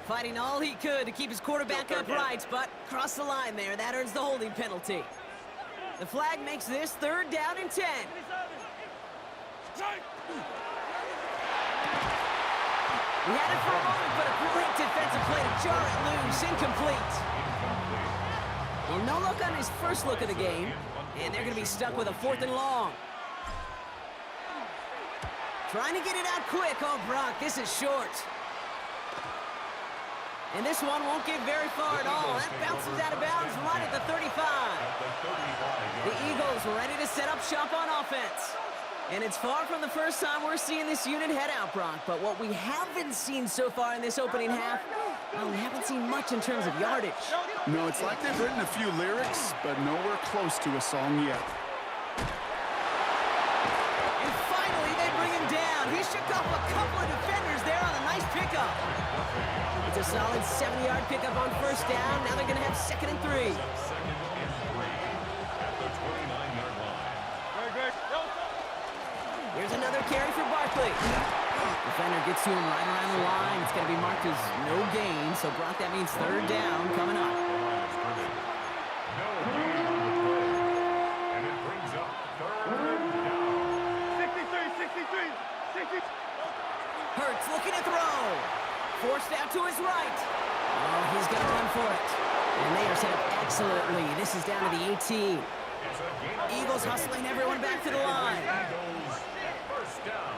Speaker 1: Fighting all he could to keep his quarterback upright, but crossed the line there. That earns the holding penalty. The flag makes this 3rd down and 10. We had it for a moment, but a great defensive play to jar it loose. Incomplete. Well, no look on his first look of the game, and they're going to be stuck with a 4th and long. Trying to get it out quick. Oh, Brock, this is short. And this one won't get very far at all. That bounces out of bounds right at the 35. The Eagles ready to set up shop on offense. And it's far from the first time we're seeing this unit head out, Brock. But what we haven't seen so far in this opening half, well, we haven't seen much in terms of yardage.
Speaker 3: No, it's like they've written a few lyrics, but nowhere close to a song yet.
Speaker 1: And finally, they bring him down. He shook off a couple of defenders there on a nice pickup. It's a solid 70-yard pickup on 1st down. Now they're going to have 2nd and 3.
Speaker 2: 2nd and 3 at the 29-yard line.
Speaker 1: Here's another carry for Barkley. Defender gets to him right around the line. It's going to be marked as no gain. So, Brock, that means 3rd down coming up.
Speaker 2: No gain on the play. And it brings up 3rd down.
Speaker 6: 63.
Speaker 1: Hurts looking to throw. Forced out to his right. Oh, he's going to run for it. And they are set up excellently. This is down to the 18. Eagles hustling everyone back to the line.
Speaker 2: Eagles, 1st down.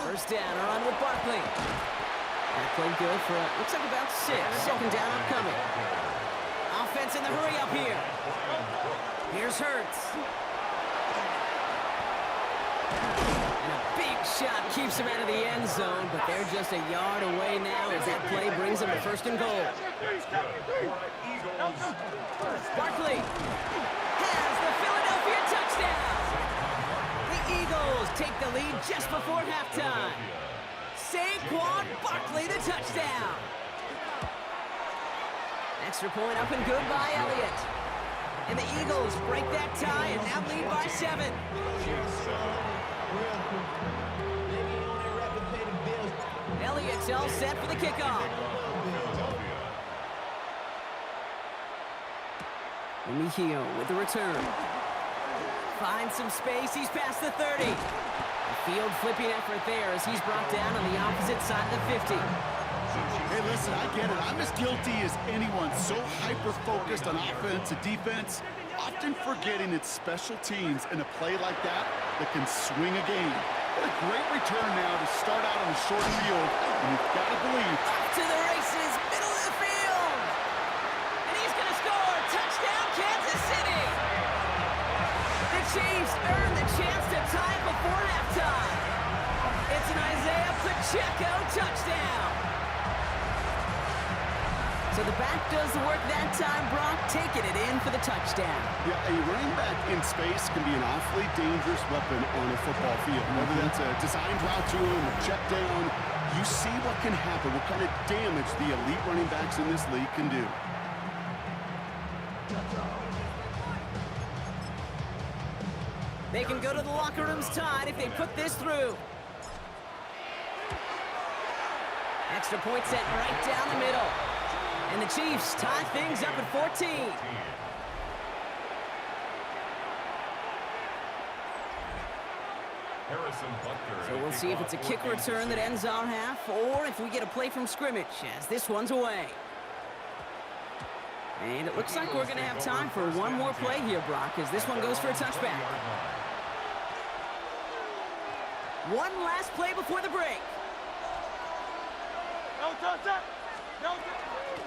Speaker 1: 1st down, a run with Barkley. That play good for, looks like about 6. 2nd down upcoming. Offense in the hurry up here. Here's Hurts. And a big shot keeps him out of the end zone, but they're just a yard away now as that play brings them to 1st and goal.
Speaker 2: Eagles,
Speaker 1: Barkley has the Philadelphia touchdown. The Eagles take the lead just before halftime. Saquon Barkley, the touchdown. Extra point up and good by Elliott. And the Eagles break that tie and now lead by 7. Elliott's all set for the kickoff. Mejio with the return. Finds some space. He's past the 30. A field flipping effort there as he's brought down on the opposite side of the 50.
Speaker 3: Hey, listen, I get it. I'm as guilty as anyone. So hyper-focused on offense and defense, often forgetting it's special teams in a play like that can swing a game. What a great return now to start out on a short field, and you've got to believe.
Speaker 1: Up to the races, middle of the field. And he's going to score. Touchdown, Kansas City. The Chiefs earn the chance to tie it before halftime. Pacheco, touchdown. So the back does the work that time, Brock, taking it in for the touchdown.
Speaker 3: Yeah, a running back in space can be an awfully dangerous weapon on a football field. Whether that's a designed route to him, a check down, you see what can happen, what kind of damage the elite running backs in this league can do.
Speaker 1: They can go to the locker rooms tied if they put this through. Extra point set right down the middle. And the Chiefs tie things up at 14.
Speaker 2: Harrison Butker.
Speaker 1: So we'll see if it's a kick return that ends our half, or if we get a play from scrimmage, as this one's away. And it looks like we're going to have time for one more play here, Brock, as this one goes for a touchback. One last play before the break.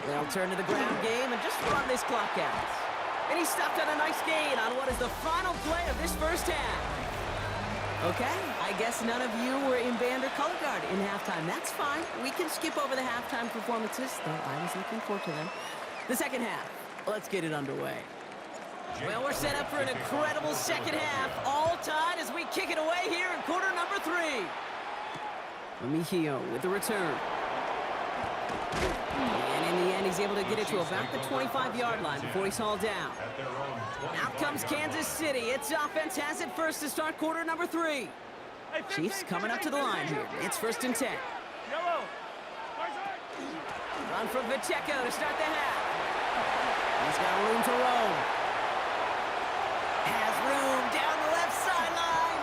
Speaker 1: They'll turn to the ground game and just run this clock out. And he stopped on a nice gain on what is the final play of this first half. Okay, I guess none of you were in band or color guard in halftime. That's fine. We can skip over the halftime performances, though I was looking forward to them. The second half. Let's get it underway. Well, we're set up for an incredible second half. All tied as we kick it away here in quarter number 3. Mejio with the return. And in the end, he's able to get it to about the 25-yard line before he's hauled down. Out comes Kansas City. Its offense has it first to start quarter number 3. Chiefs coming up to the line here. It's 1st and 10. Run from Pacheco to start the half. He's got room to roam. Has room down the left sideline.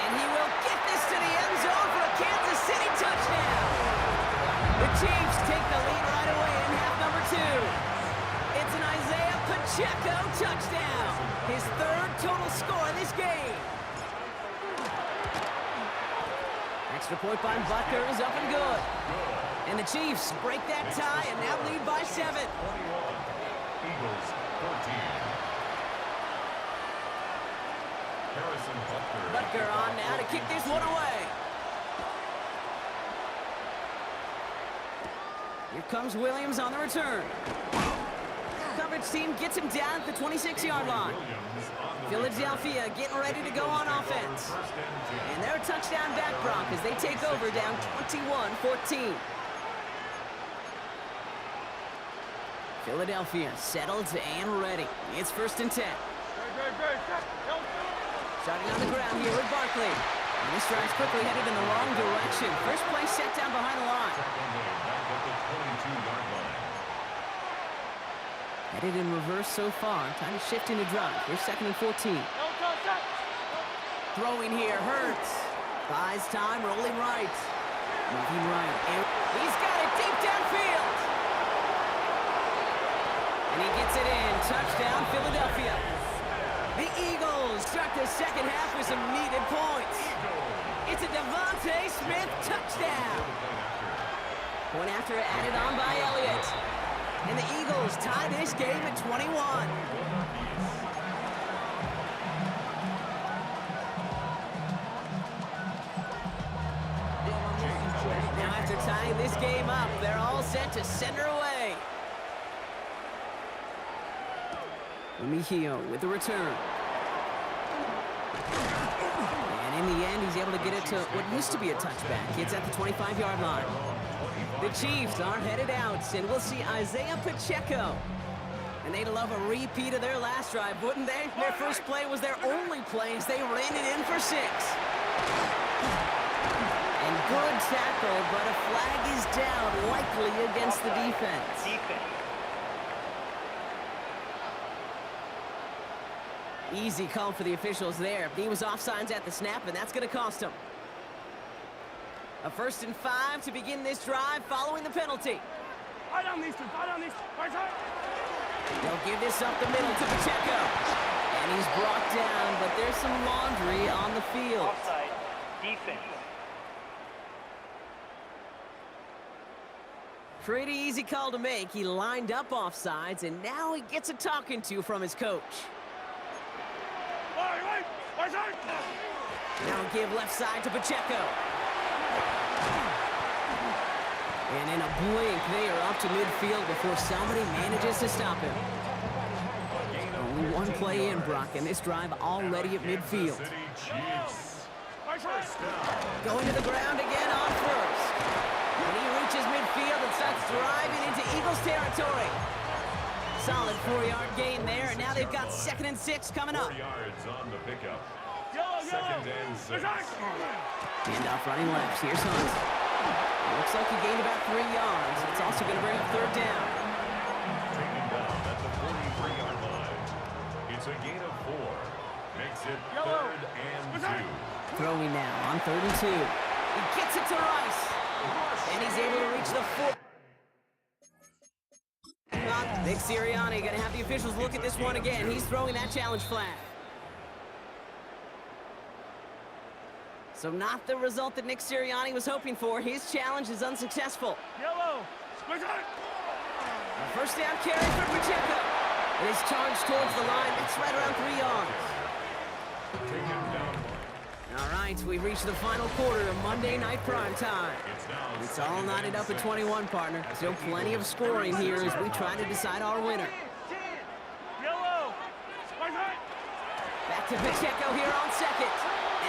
Speaker 1: And he will get this to the end zone for a Kansas City touchdown. The Chiefs take the lead right away in half number 2. It's an Isaiah Pacheco touchdown. His 3rd total score in this game. Extra point by Butker is up and good. And the Chiefs break that tie and now lead by 7.
Speaker 2: Eagles 14. Harrison
Speaker 1: Butker on now to kick this one away. Here comes Williams on the return. Coverage team gets him down at the 26-yard line. Philadelphia getting ready to go on offense. And they're a touchdown back, Brock, as they take over down 21-14. Philadelphia settled and ready. It's 1st and 10. Starting on the ground here with Barkley. And this drive's quickly headed in the wrong direction. First play set down behind the line. Headed in reverse so far. Time to shift into drive. Here's 2nd and 14. Throwing here, Hurts. Buys time, rolling right. Moving right. And he's got it deep downfield. And he gets it in. Touchdown, Philadelphia. The Eagles start the second half with some needed points. It's a Devontae Smith touchdown. Point after added on by Elliott. And the Eagles tie this game at 21. Now after tying this game up, they're all set to send her away. Mejio with the return. And in the end, he's able to get it to what used to be a touchback. It's at the 25-yard line. The Chiefs are headed out, and we'll see Isaiah Pacheco. And they'd love a repeat of their last drive, wouldn't they? Their first play was their only play as they ran it in for 6. And good tackle, but a flag is down, likely against the defense. Easy call for the officials there. He was offsides at the snap, and that's going to cost him. A 1st and 5 to begin this drive following the penalty. They'll give this up the middle to Pacheco. And he's brought down, but there's some laundry on the field.
Speaker 4: Offside. Defense.
Speaker 1: Pretty easy call to make. He lined up offsides, and now he gets a talking to from his coach. Now give left side to Pacheco. And in a blink, they are up to midfield before somebody manages to stop him. Only one play in, Brock, and this drive already at midfield.
Speaker 2: City Chiefs. First down.
Speaker 1: Going to the ground again on first. When he reaches midfield and starts driving into Eagles territory. Solid 4-yard gain there, and now they've got 2nd and 6 coming up.
Speaker 2: 4 yards on the pickup. Second and 6.
Speaker 1: Handoff running left. Here's Hunt. Looks like he gained about 3 yards. It's also going to bring up 3rd down.
Speaker 2: Taken down at the 43-yard line. It's a gain of 4. Makes it 3rd and 2.
Speaker 1: Throwing now on 3rd and 2. He gets it to Rice. And he's able to reach the 4. Nick Sirianni going to have the officials look at this one again. He's throwing that challenge flag. So not the result that Nick Sirianni was hoping for. His challenge is unsuccessful.
Speaker 6: Yellow.
Speaker 1: A first down carry for Pacheco. It is charged towards the line. That's right around 3 yards.
Speaker 2: Taken down 1.
Speaker 1: All right, we've reached the final quarter of Monday Night Prime Time.
Speaker 2: It's now
Speaker 1: It's all
Speaker 2: 2nd
Speaker 1: knotted
Speaker 2: and
Speaker 1: up at
Speaker 2: 6.
Speaker 1: 21, partner. Still plenty of scoring here as we try to decide our winner.
Speaker 6: Yellow.
Speaker 1: Back to Pacheco here on 2nd.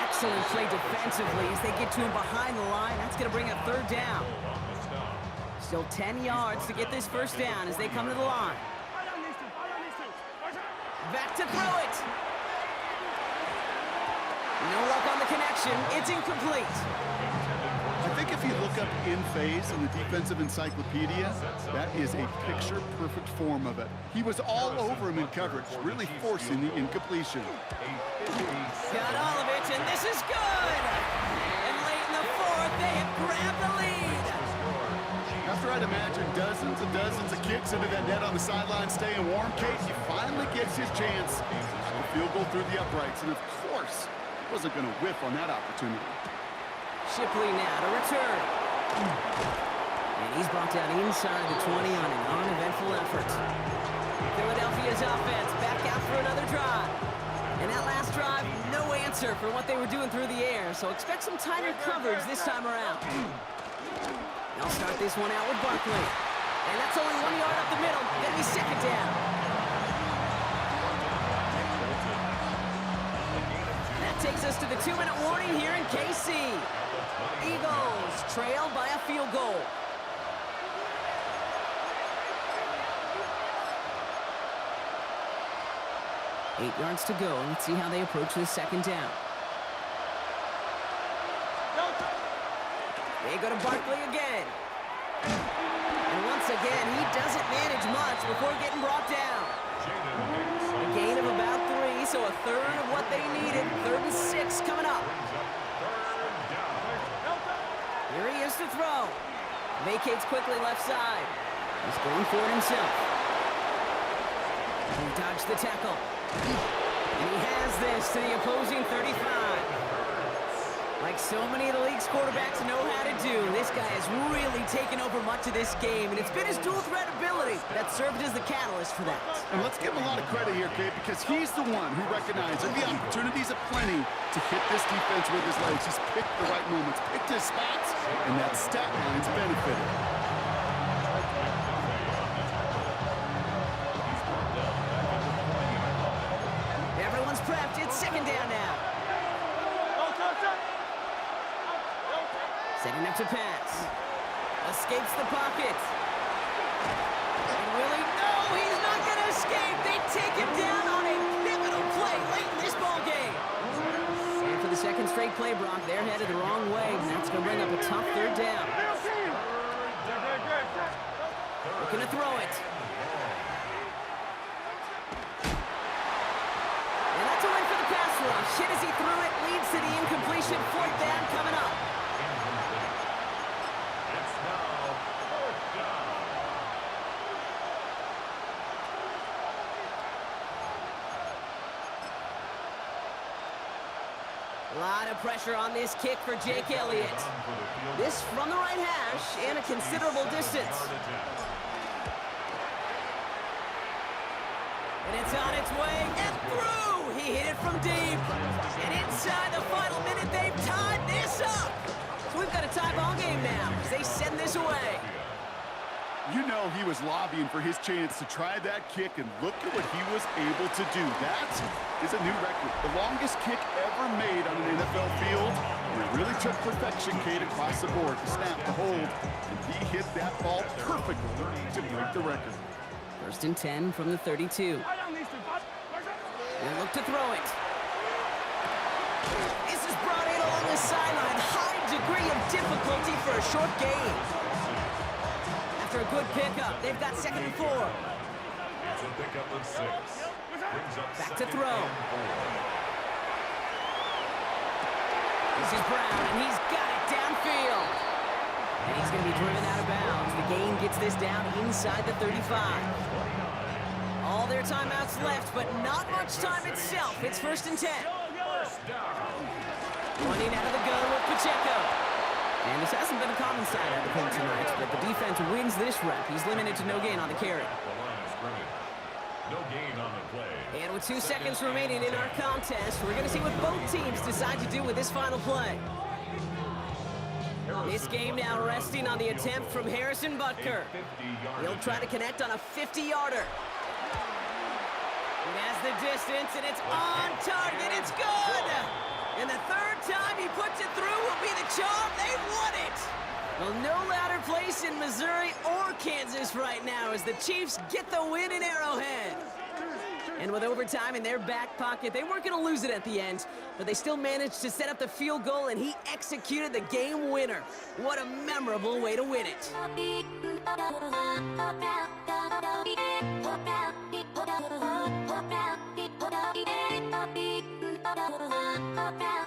Speaker 1: Excellent play defensively as they get to him behind the line. That's going to bring up 3rd down.
Speaker 2: On the stop.
Speaker 1: Still 10 yards to get this first down as they come to the line. Back to throw it. No luck on the connection. It's incomplete.
Speaker 3: I think if you look up in phase in the defensive encyclopedia, that is a picture-perfect form of it. He was all over him in coverage, really forcing the incompletion.
Speaker 1: Got all of it, and this is good. And late in the 4th, they have grabbed the lead.
Speaker 3: After I'd imagine dozens and dozens of kicks into that net on the sideline staying warm, Case, he finally gets his chance. The field goal through the uprights, and of course, he wasn't going to whiff on that opportunity.
Speaker 1: Shipley now to return. And he's brought down inside the 20 on an uneventful effort. Philadelphia's offense back out for another drive. And that last drive, no answer for what they were doing through the air, so expect some tighter coverage this time around. They'll start this one out with Barkley. And that's only 1 yard up the middle. Gonna be 2nd down. That takes us to the 2-minute warning here in KC. Eagles trail by a field goal. Eight yards to go. Let's see how they approach this 2nd down. They go to Barkley again. And once again, he doesn't manage much before getting brought down. A gain of about 3, so a 1/3 of what they needed. 3rd and 6 coming up. Here he is to throw. Vacates quickly left side. He's going for it himself. He dodged the tackle. And he has this to the opposing 35. Like so many of the league's quarterbacks know how to do, this guy has really taken over much of this game, and it's been his dual threat ability that served as the catalyst for that.
Speaker 3: And let's give him a lot of credit here, Kate, because he's the one who recognized that the opportunities aplenty to hit this defense with his legs. He's picked the right moments, picked his spots, and that stat line's benefited.
Speaker 1: Everyone's prepped. It's 2nd down now. Setting up to pass. Escapes the pocket. And Willie, no, he's not going to escape. They take him down on a pivotal play late in this ball game. And for the 2nd straight play, Brock, they're headed the wrong way. And that's going to bring up a tough 3rd down. Looking to throw it. And that's a win for the pass rush. Hit as he threw it, leads to the incompletion. 4th down coming up. A lot of pressure on this kick for Jake Elliott. This from the right hash and a considerable distance. And it's on its way and through. He hit it from deep. And inside the final minute, they've tied this up. So we've got a tie ball game. game now as they send this away.
Speaker 3: You know he was lobbying for his chance to try that kick, and look at what he was able to do. That is a new record. The longest kick ever made on an NFL field. And it really took perfection, Kate, across the board to snap the hold. And he hit that ball perfectly to break the record.
Speaker 1: 1st and 10 from the 32. They look to throw it. This is brought in along the sideline. High degree of difficulty for a short gain. After a good pickup, they've got 2nd and 4.
Speaker 2: It's a pickup of 6. Brings up
Speaker 1: Back to
Speaker 2: 2nd
Speaker 1: throw.
Speaker 2: and 4.
Speaker 1: This is Brown, and he's got it downfield. And he's going to be driven out of bounds. The gain gets this down inside the 35. All their timeouts left, but not much time itself. It's 1st and 10. Running out of the gun with Pacheco. And this hasn't been a common sight out of him tonight, but the defense wins this rep. He's limited to no gain on the carry.
Speaker 2: The line of scrimmage. No gain on the play.
Speaker 1: And with 2 seconds remaining in our contest, we're going to see what both teams decide to do with this final play. This game now resting on the attempt from Harrison Butker. He'll try to connect on a 50-yarder. He has the distance, and it's on target. It's good! And the 3rd time he puts it through will be the charm. They've won it! Well, no louder place in Missouri or Kansas right now as the Chiefs get the win in Arrowhead. And with overtime in their back pocket, they weren't going to lose it at the end, but they still managed to set up the field goal, and he executed the game winner. What a memorable way to win it.
Speaker 7: Hop out.